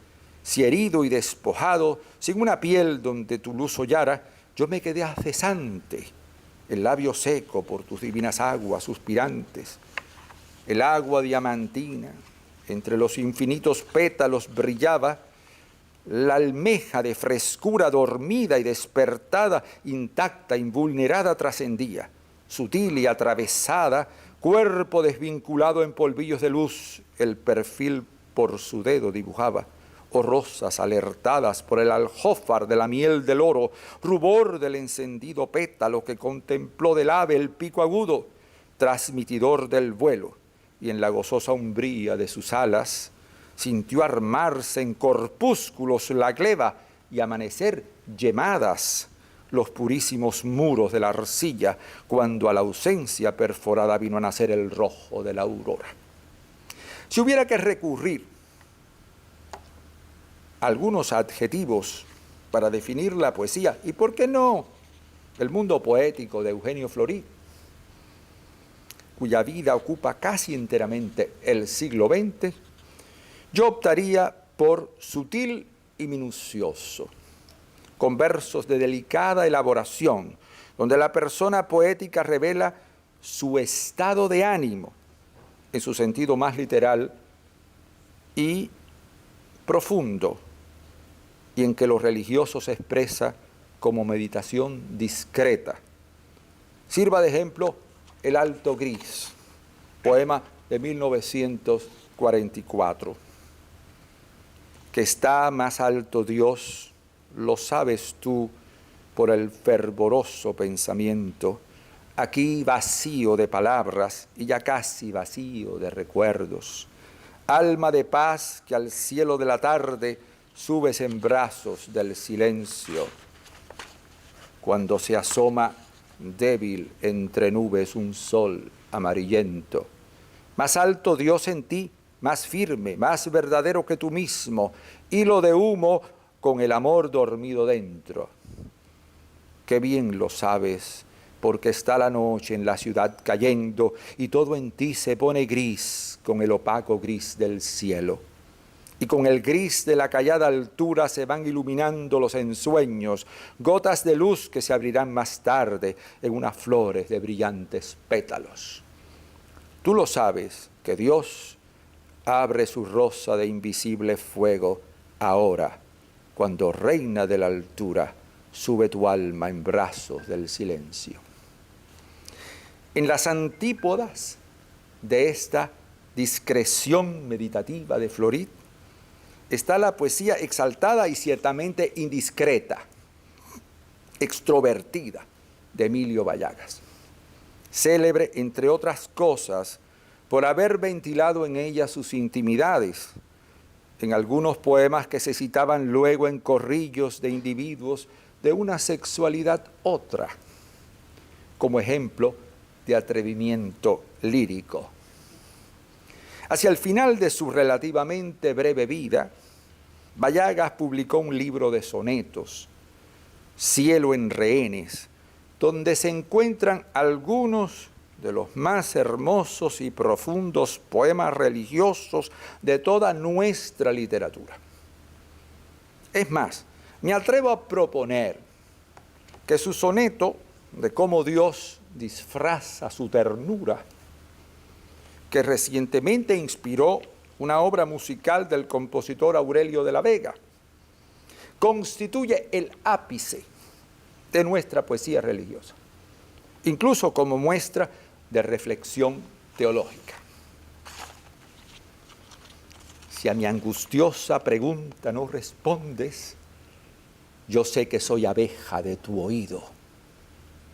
si herido y despojado, sin una piel donde tu luz hollara, yo me quedé cesante, el labio seco por tus divinas aguas suspirantes, el agua diamantina, entre los infinitos pétalos brillaba, la almeja de frescura dormida y despertada, intacta, invulnerada, trascendía, sutil y atravesada, cuerpo desvinculado en polvillos de luz, el perfil por su dedo dibujaba. o rosas alertadas por el aljófar de la miel del oro, rubor del encendido pétalo que contempló del ave el pico agudo, transmitidor del vuelo, y en la gozosa umbría de sus alas sintió armarse en corpúsculos la gleba y amanecer yemadas los purísimos muros de la arcilla, cuando a la ausencia perforada vino a nacer el rojo de la aurora. Si hubiera que recurrir a algunos adjetivos para definir la poesía, y por qué no el mundo poético de Eugenio Florí, cuya vida ocupa casi enteramente el siglo XX, yo optaría por sutil y minucioso, con versos de delicada elaboración, donde la persona poética revela su estado de ánimo, en su sentido más literal y profundo, y en que lo religioso se expresa como meditación discreta. Sirva de ejemplo El Alto Gris, poema de 1944. Que está más alto Dios, lo sabes tú por el fervoroso pensamiento, aquí vacío de palabras y ya casi vacío de recuerdos. Alma de paz que al cielo de la tarde subes en brazos del silencio, cuando se asoma débil entre nubes un sol amarillento. Más alto Dios en ti, más firme, más verdadero que tú mismo, hilo de humo con el amor dormido dentro. Qué bien lo sabes, porque está la noche en la ciudad cayendo y todo en ti se pone gris con el opaco gris del cielo. Y con el gris de la callada altura se van iluminando los ensueños, gotas de luz que se abrirán más tarde en unas flores de brillantes pétalos. Tú lo sabes, que Dios abre su rosa de invisible fuego ahora, cuando reina de la altura, sube tu alma en brazos del silencio. En las antípodas de esta discreción meditativa de Florí está la poesía exaltada y ciertamente indiscreta, extrovertida, de Emilio Vallagas, célebre, entre otras cosas, por haber ventilado en ella sus intimidades, en algunos poemas que se citaban luego en corrillos de individuos de una sexualidad otra, como ejemplo de atrevimiento lírico. Hacia el final de su relativamente breve vida, Vallagas publicó un libro de sonetos, Cielo en rehenes, donde se encuentran algunos de los más hermosos y profundos poemas religiosos de toda nuestra literatura. Es más, me atrevo a proponer que su soneto de cómo Dios disfraza su ternura, que recientemente inspiró una obra musical del compositor Aurelio de la Vega, constituye el ápice de nuestra poesía religiosa, incluso como muestra de reflexión teológica. Si a mi angustiosa pregunta no respondes, yo sé que soy abeja de tu oído,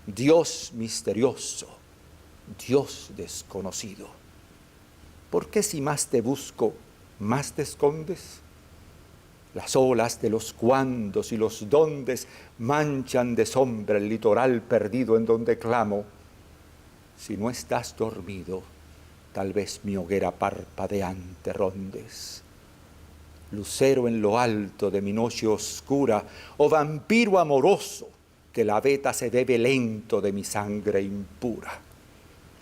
Dios misterioso, Dios desconocido. ¿Por qué si más te busco, más te escondes? Las olas de los cuándos y los dóndes manchan de sombra el litoral perdido en donde clamo. Si no estás dormido, tal vez mi hoguera parpadeante rondes. Lucero en lo alto de mi noche oscura, o vampiro amoroso, que la veta se bebe lento de mi sangre impura.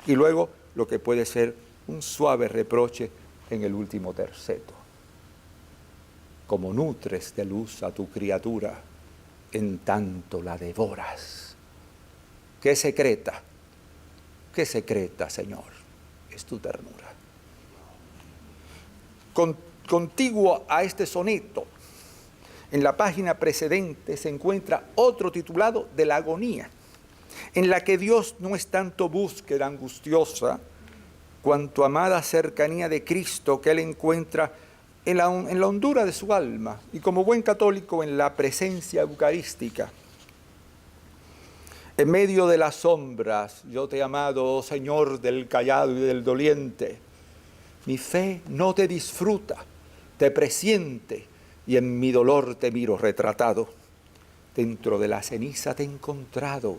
Y luego lo que puede ser un suave reproche en el último terceto. Como nutres de luz a tu criatura, en tanto la devoras. Qué secreta, Señor, es tu ternura. Contiguo a este soneto, en la página precedente se encuentra otro titulado de la agonía, en la que Dios no es tanto búsqueda angustiosa, cuanto amada cercanía de Cristo que Él encuentra en la hondura de su alma y como buen católico en la presencia eucarística. En medio de las sombras, yo te he amado, oh Señor del callado y del doliente. Mi fe no te disfruta, te presiente, y en mi dolor te miro retratado. Dentro de la ceniza te he encontrado,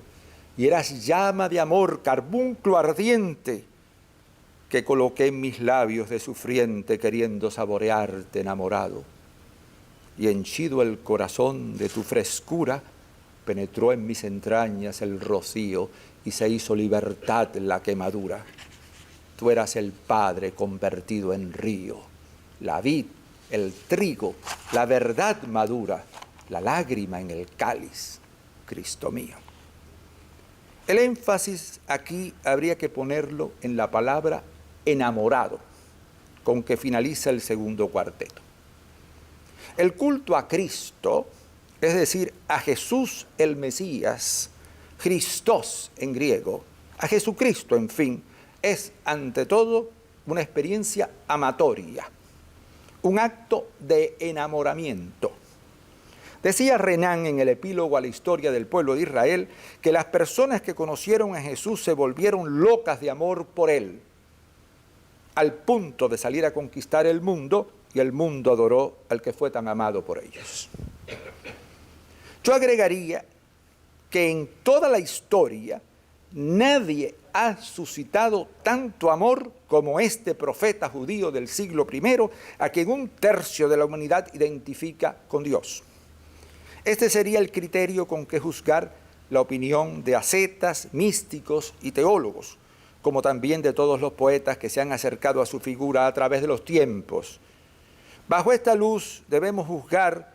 y eras llama de amor, carbunclo ardiente, que coloqué en mis labios de sufriente, queriendo saborearte enamorado. Y henchido el corazón de tu frescura, penetró en mis entrañas el rocío, y se hizo libertad la quemadura. Tú eras el Padre convertido en río, la vid, el trigo, la verdad madura, la lágrima en el cáliz, Cristo mío. El énfasis aquí habría que ponerlo en la palabra enamorado, con que finaliza el segundo cuarteto. El culto a Cristo, es decir, a Jesús el Mesías, Christos en griego, a Jesucristo, en fin, es ante todo una experiencia amatoria, un acto de enamoramiento. Decía Renan en el epílogo a la historia del pueblo de Israel que las personas que conocieron a Jesús se volvieron locas de amor por él, al punto de salir a conquistar el mundo, y el mundo adoró al que fue tan amado por ellos. Yo agregaría que en toda la historia nadie ha suscitado tanto amor como este profeta judío del siglo I, a quien 1/3 de la humanidad identifica con Dios. Este sería el criterio con que juzgar la opinión de ascetas, místicos y teólogos, como también de todos los poetas que se han acercado a su figura a través de los tiempos. Bajo esta luz debemos juzgar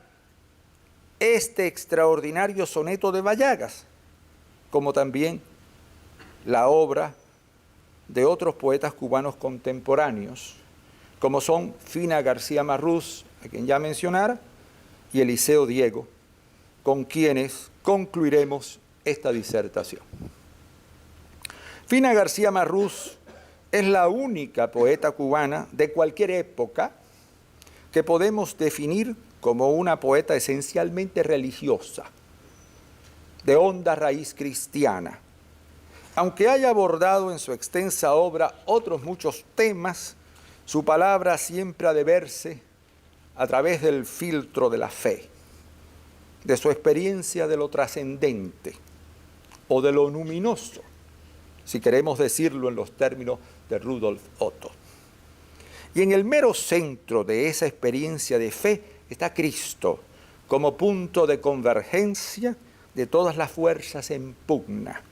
este extraordinario soneto de Bayagas, como también la obra de otros poetas cubanos contemporáneos, como son Fina García Marrús, a quien ya mencionara, y Eliseo Diego, con quienes concluiremos esta disertación. Fina García Marrús es la única poeta cubana de cualquier época que podemos definir como una poeta esencialmente religiosa, de honda raíz cristiana. Aunque haya abordado en su extensa obra otros muchos temas, su palabra siempre ha de verse a través del filtro de la fe, de su experiencia de lo trascendente o de lo luminoso, si queremos decirlo en los términos de Rudolf Otto. Y en el mero centro de esa experiencia de fe está Cristo, como punto de convergencia de todas las fuerzas en pugna.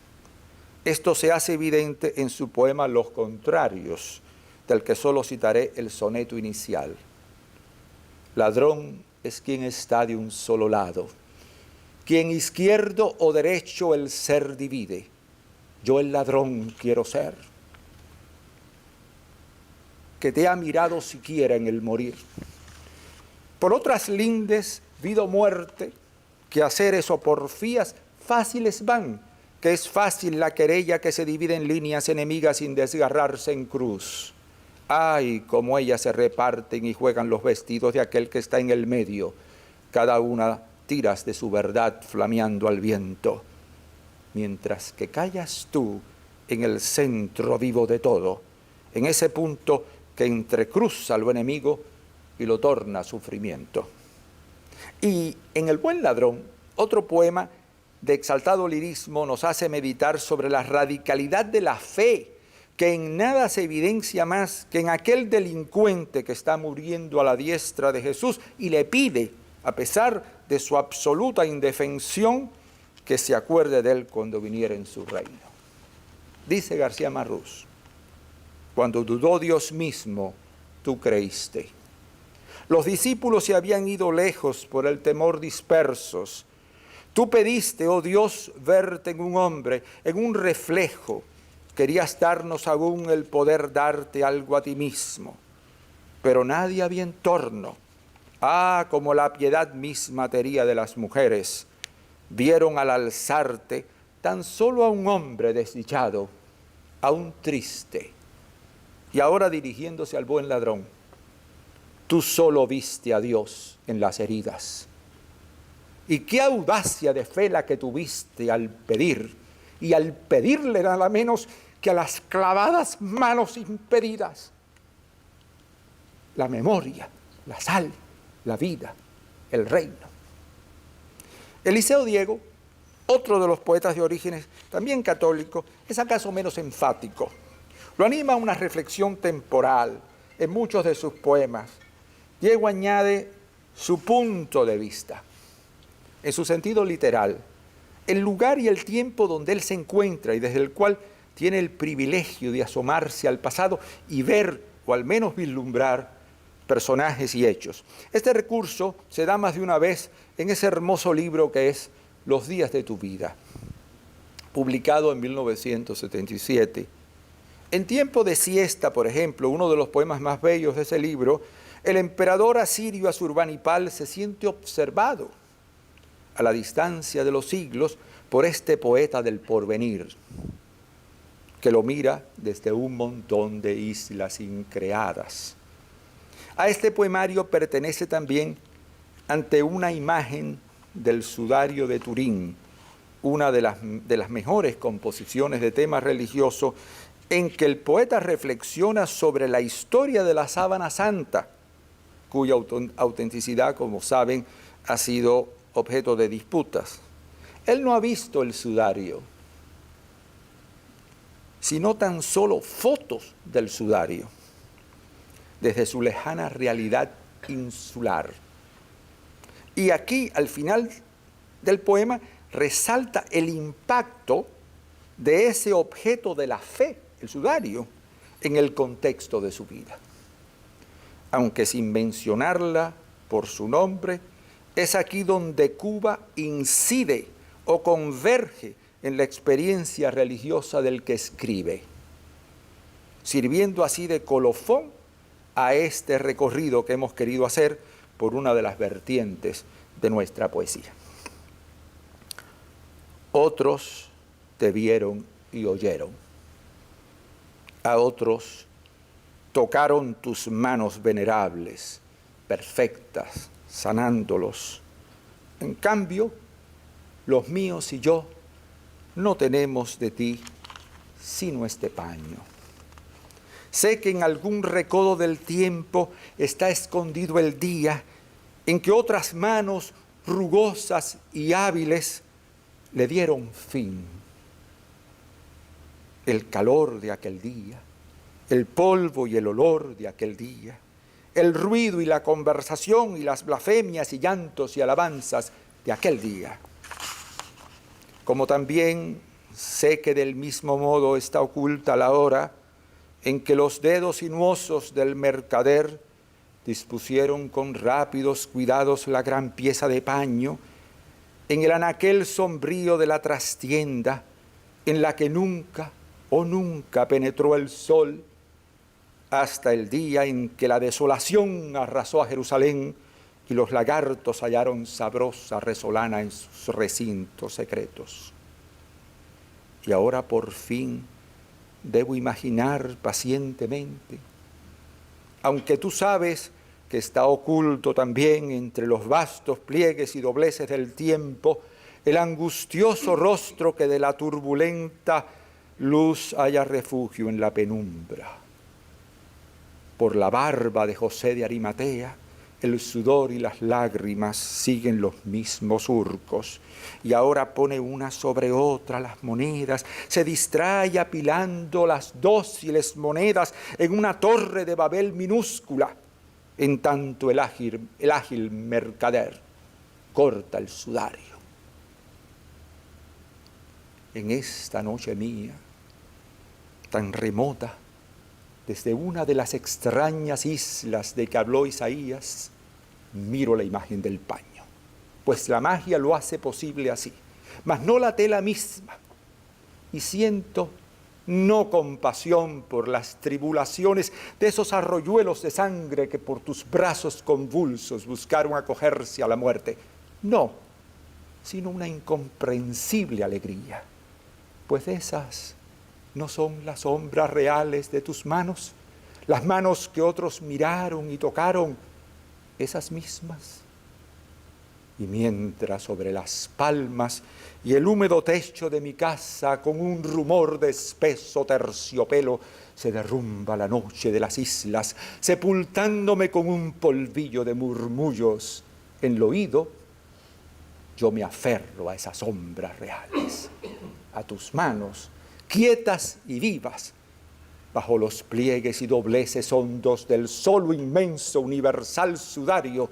Esto se hace evidente en su poema Los Contrarios, del que solo citaré el soneto inicial. Ladrón es quien está de un solo lado, quien izquierdo o derecho el ser divide. Yo el ladrón quiero ser, que te ha mirado siquiera en el morir. Por otras lindes, vida o muerte, quehaceres o porfías, fáciles van, que es fácil la querella que se divide en líneas enemigas sin desgarrarse en cruz. Ay, cómo ellas se reparten y juegan los vestidos de aquel que está en el medio, cada una tiras de su verdad flameando al viento, mientras que callas tú en el centro vivo de todo, en ese punto que entrecruza lo enemigo y lo torna sufrimiento. Y en El buen ladrón, otro poema de exaltado lirismo nos hace meditar sobre la radicalidad de la fe, que en nada se evidencia más que en aquel delincuente que está muriendo a la diestra de Jesús y le pide, a pesar de su absoluta indefensión, que se acuerde de él cuando viniera en su reino. Dice García Marrús: cuando dudó Dios mismo, tú creíste. Los discípulos se habían ido lejos por el temor dispersos. Tú pediste, oh Dios, verte en un hombre, en un reflejo. Querías darnos aún el poder darte algo a ti mismo. Pero nadie había en torno. Ah, como la piedad misma te hería de las mujeres. Vieron al alzarte tan solo a un hombre desdichado, a un triste. Y ahora dirigiéndose al buen ladrón: Tú solo viste a Dios en las heridas. Y qué audacia de fe la que tuviste al pedir, y al pedirle nada menos que a las clavadas manos impedidas la memoria, la sal, la vida, el reino. Eliseo Diego, otro de los poetas de orígenes también católico, es acaso menos enfático. Lo anima a una reflexión temporal en muchos de sus poemas. Diego añade su punto de vista, en su sentido literal, el lugar y el tiempo donde él se encuentra y desde el cual tiene el privilegio de asomarse al pasado y ver, o al menos vislumbrar, personajes y hechos. Este recurso se da más de una vez en ese hermoso libro que es Los días de tu vida, publicado en 1977. En tiempo de siesta, por ejemplo, uno de los poemas más bellos de ese libro, el emperador asirio Asurbanipal se siente observado a la distancia de los siglos por este poeta del porvenir, que lo mira desde un montón de islas increadas. A este poemario pertenece también Ante una imagen del sudario de Turín, una de las mejores composiciones de tema religioso, en que el poeta reflexiona sobre la historia de la sábana santa, cuya autenticidad, como saben, ha sido objeto de disputas. Él no ha visto el sudario, sino tan solo fotos del sudario, desde su lejana realidad insular. Y aquí, al final del poema, resalta el impacto de ese objeto de la fe, el sudario, en el contexto de su vida. Aunque sin mencionarla por su nombre, es aquí donde Cuba incide o converge en la experiencia religiosa del que escribe, sirviendo así de colofón a este recorrido que hemos querido hacer por una de las vertientes de nuestra poesía. Otros te vieron y oyeron. A otros tocaron tus manos venerables, perfectas, sanándolos. En cambio, los míos y yo no tenemos de ti sino este paño. Sé que en algún recodo del tiempo está escondido el día en que otras manos rugosas y hábiles le dieron fin. El calor de aquel día, el polvo y el olor de aquel día, el ruido y la conversación y las blasfemias y llantos y alabanzas de aquel día. Como también sé que del mismo modo está oculta la hora en que los dedos sinuosos del mercader dispusieron con rápidos cuidados la gran pieza de paño en el anaquel sombrío de la trastienda, en la que nunca penetró el sol, hasta el día en que la desolación arrasó a Jerusalén y los lagartos hallaron sabrosa resolana en sus recintos secretos. Y ahora por fin debo imaginar pacientemente, aunque tú sabes que está oculto también entre los vastos pliegues y dobleces del tiempo, el angustioso rostro que de la turbulenta luz halla refugio en la penumbra. Por la barba de José de Arimatea, el sudor y las lágrimas siguen los mismos surcos, y ahora pone una sobre otra las monedas, se distrae apilando las dóciles monedas en una torre de Babel minúscula, en tanto el ágil mercader corta el sudario. En esta noche mía, tan remota, desde una de las extrañas islas de que habló Isaías, miro la imagen del paño, pues la magia lo hace posible así, mas no la tela misma, y siento no compasión por las tribulaciones de esos arroyuelos de sangre que por tus brazos convulsos buscaron acogerse a la muerte, no, sino una incomprensible alegría, pues esas ¿no son las sombras reales de tus manos? Las manos que otros miraron y tocaron esas mismas. Y mientras sobre las palmas y el húmedo techo de mi casa, con un rumor de espeso terciopelo, se derrumba la noche de las islas, sepultándome con un polvillo de murmullos en el oído, yo me aferro a esas sombras reales, a tus manos, quietas y vivas, bajo los pliegues y dobleces hondos del solo inmenso universal sudario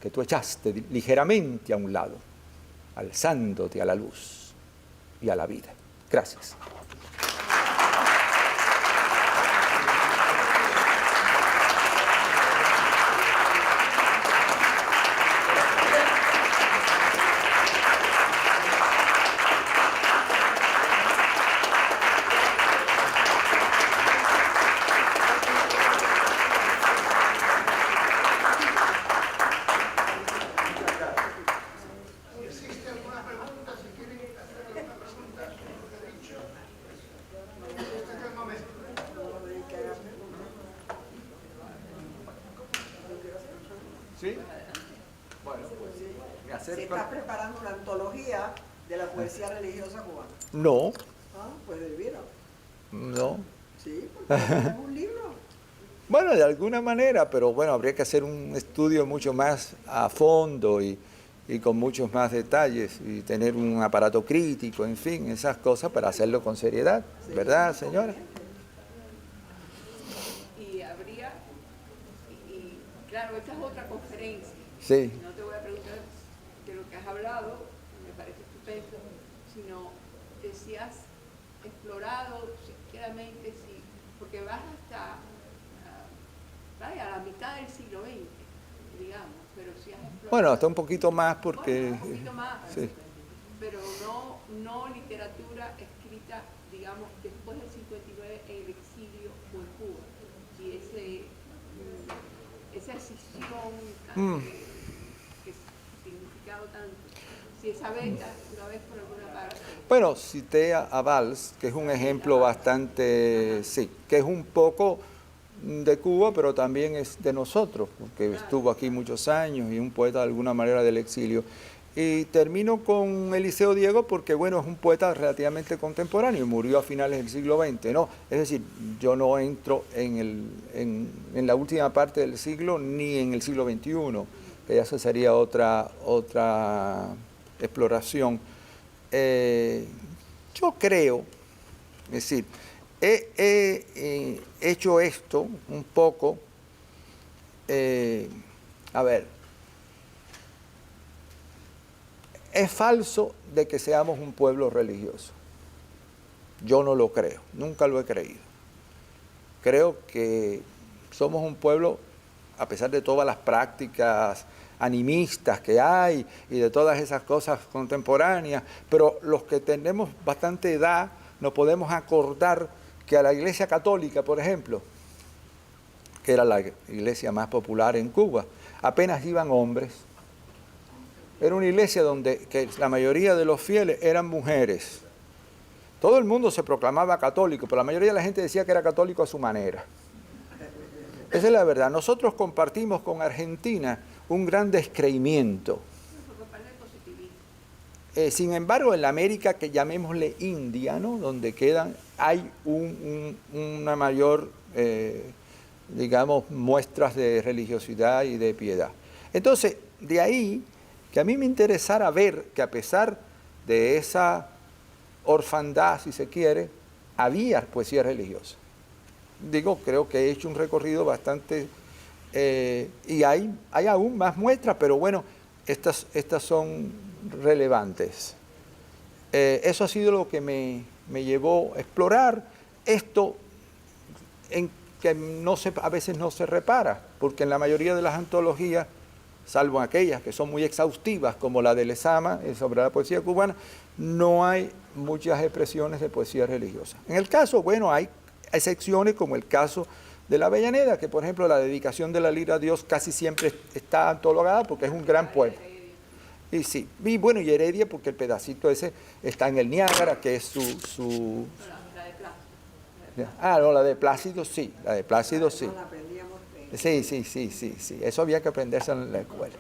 que tú echaste ligeramente a un lado, alzándote a la luz y a la vida. Gracias. ¿Sí? Bueno, pues me acerco. ¿Se está preparando una antología de la poesía religiosa cubana? No, Ah, pues debiera. no. Sí, porque es un libro. Bueno, de alguna manera, pero bueno, habría que hacer un estudio mucho más a fondo y con muchos más detalles y tener un aparato crítico, en fin, esas cosas para hacerlo con seriedad, ¿verdad, señora? Claro, esta es otra conferencia. Sí. No te voy a preguntar de lo que has hablado, me parece estupendo, sino de si has explorado sinceramente, porque vas hasta a la mitad del siglo XX, digamos, pero si has explorado... Bueno, hasta un poquito más porque... Bueno, un poquito más, sí. Pero no literatura escrita, digamos, después del 59 en el exilio o en Cuba. Y esa escisión que significado tanto, si esa beta la ves por alguna parte. Bueno, cité a Valls, que es un ejemplo bastante, sí, que es un poco de Cuba, pero también es de nosotros, porque estuvo aquí muchos años y un poeta de alguna manera del exilio. Y termino con Eliseo Diego porque, bueno, es un poeta relativamente contemporáneo y murió a finales del siglo XX, ¿no? Es decir, yo no entro en la última parte del siglo ni en el siglo XXI, que ya sería otra exploración. Yo creo, es decir, he hecho esto un poco, a ver, es falso de que seamos un pueblo religioso. Yo no lo creo, nunca lo he creído. Creo que somos un pueblo, a pesar de todas las prácticas animistas que hay y de todas esas cosas contemporáneas, pero los que tenemos bastante edad nos podemos acordar que a la Iglesia Católica, por ejemplo, que era la iglesia más popular en Cuba, apenas iban hombres. Era una iglesia donde que la mayoría de los fieles eran mujeres. Todo el mundo se proclamaba católico, pero la mayoría de la gente decía que era católico a su manera. Esa es la verdad. Nosotros compartimos con Argentina un gran descreimiento. Sin embargo, en la América que llamémosle India, ¿no? Donde hay una mayor, digamos, muestras de religiosidad y de piedad. Entonces, de ahí que a mí me interesara ver que a pesar de esa orfandad, si se quiere, había poesía religiosa. Digo, creo que he hecho un recorrido bastante... y hay aún más muestras, pero bueno, estas son relevantes. Eso ha sido lo que me llevó a explorar esto en que a veces no se repara, porque en la mayoría de las antologías, salvo aquellas que son muy exhaustivas, como la de Lezama sobre la poesía cubana, no hay muchas expresiones de poesía religiosa. En el caso, bueno, hay excepciones como el caso de la Avellaneda, que por ejemplo la dedicación de la Lira a Dios casi siempre está antologada porque es un gran poema. Y sí, y bueno, y Heredia porque el pedacito ese está en el Niágara, que es su... La de Plácido. Ah, no, la de Plácido sí, la de Plácido sí. No la aprendíamos en Sí. Eso había que aprenderse en la escuela.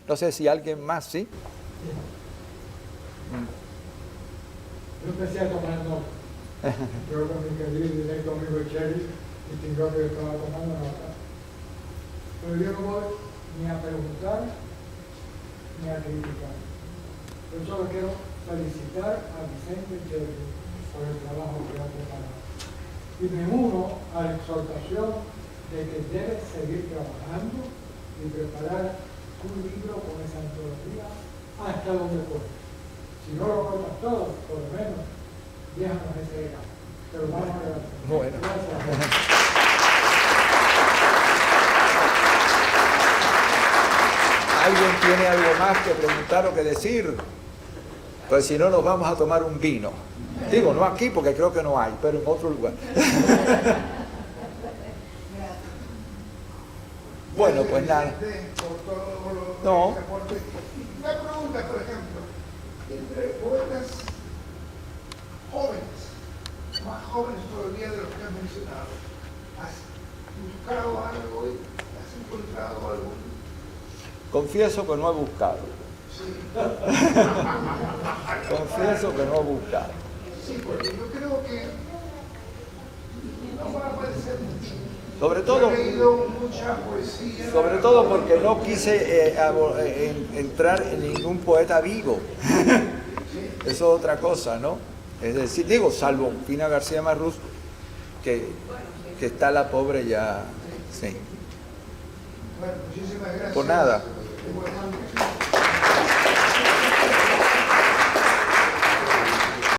No sé si alguien más, ¿sí? Yo empecé a tomar nota. Yo con mi querido y directo amigo Cherry, distinguió que yo estaba tomando nota. Pero yo no voy ni a preguntar ni a criticar. Yo solo quiero felicitar a Vicente Cherry por el trabajo que ha preparado. Y me uno a la exhortación de que debe seguir trabajando y preparar un libro con esa antología hasta donde pueda. Si no lo cortas todo, por lo menos, déjanos ese legado. Te lo vamos a agradecer. Bueno. Gracias. ¿Alguien tiene algo más que preguntar o que decir? Pues si no, nos vamos a tomar un vino. Digo, no aquí porque creo que no hay, pero en otro lugar. Bueno, pues nada. No. Una pregunta, por ejemplo, entre poetas jóvenes, más jóvenes todavía de los que has mencionado, ¿has buscado algo y has encontrado algo? Confieso que no he buscado. Sí. Confieso que no he buscado. Sí, porque yo creo que no va a aparecer mucho. Sobre Yo todo, he leído mucha poesía. sobre todo porque no quise entrar en ningún poeta vivo. Eso es otra cosa, ¿no? Es decir, digo, salvo Pina García Marrús, que está la pobre ya. Sí. Bueno, muchísimas gracias. Por nada. Igualmente.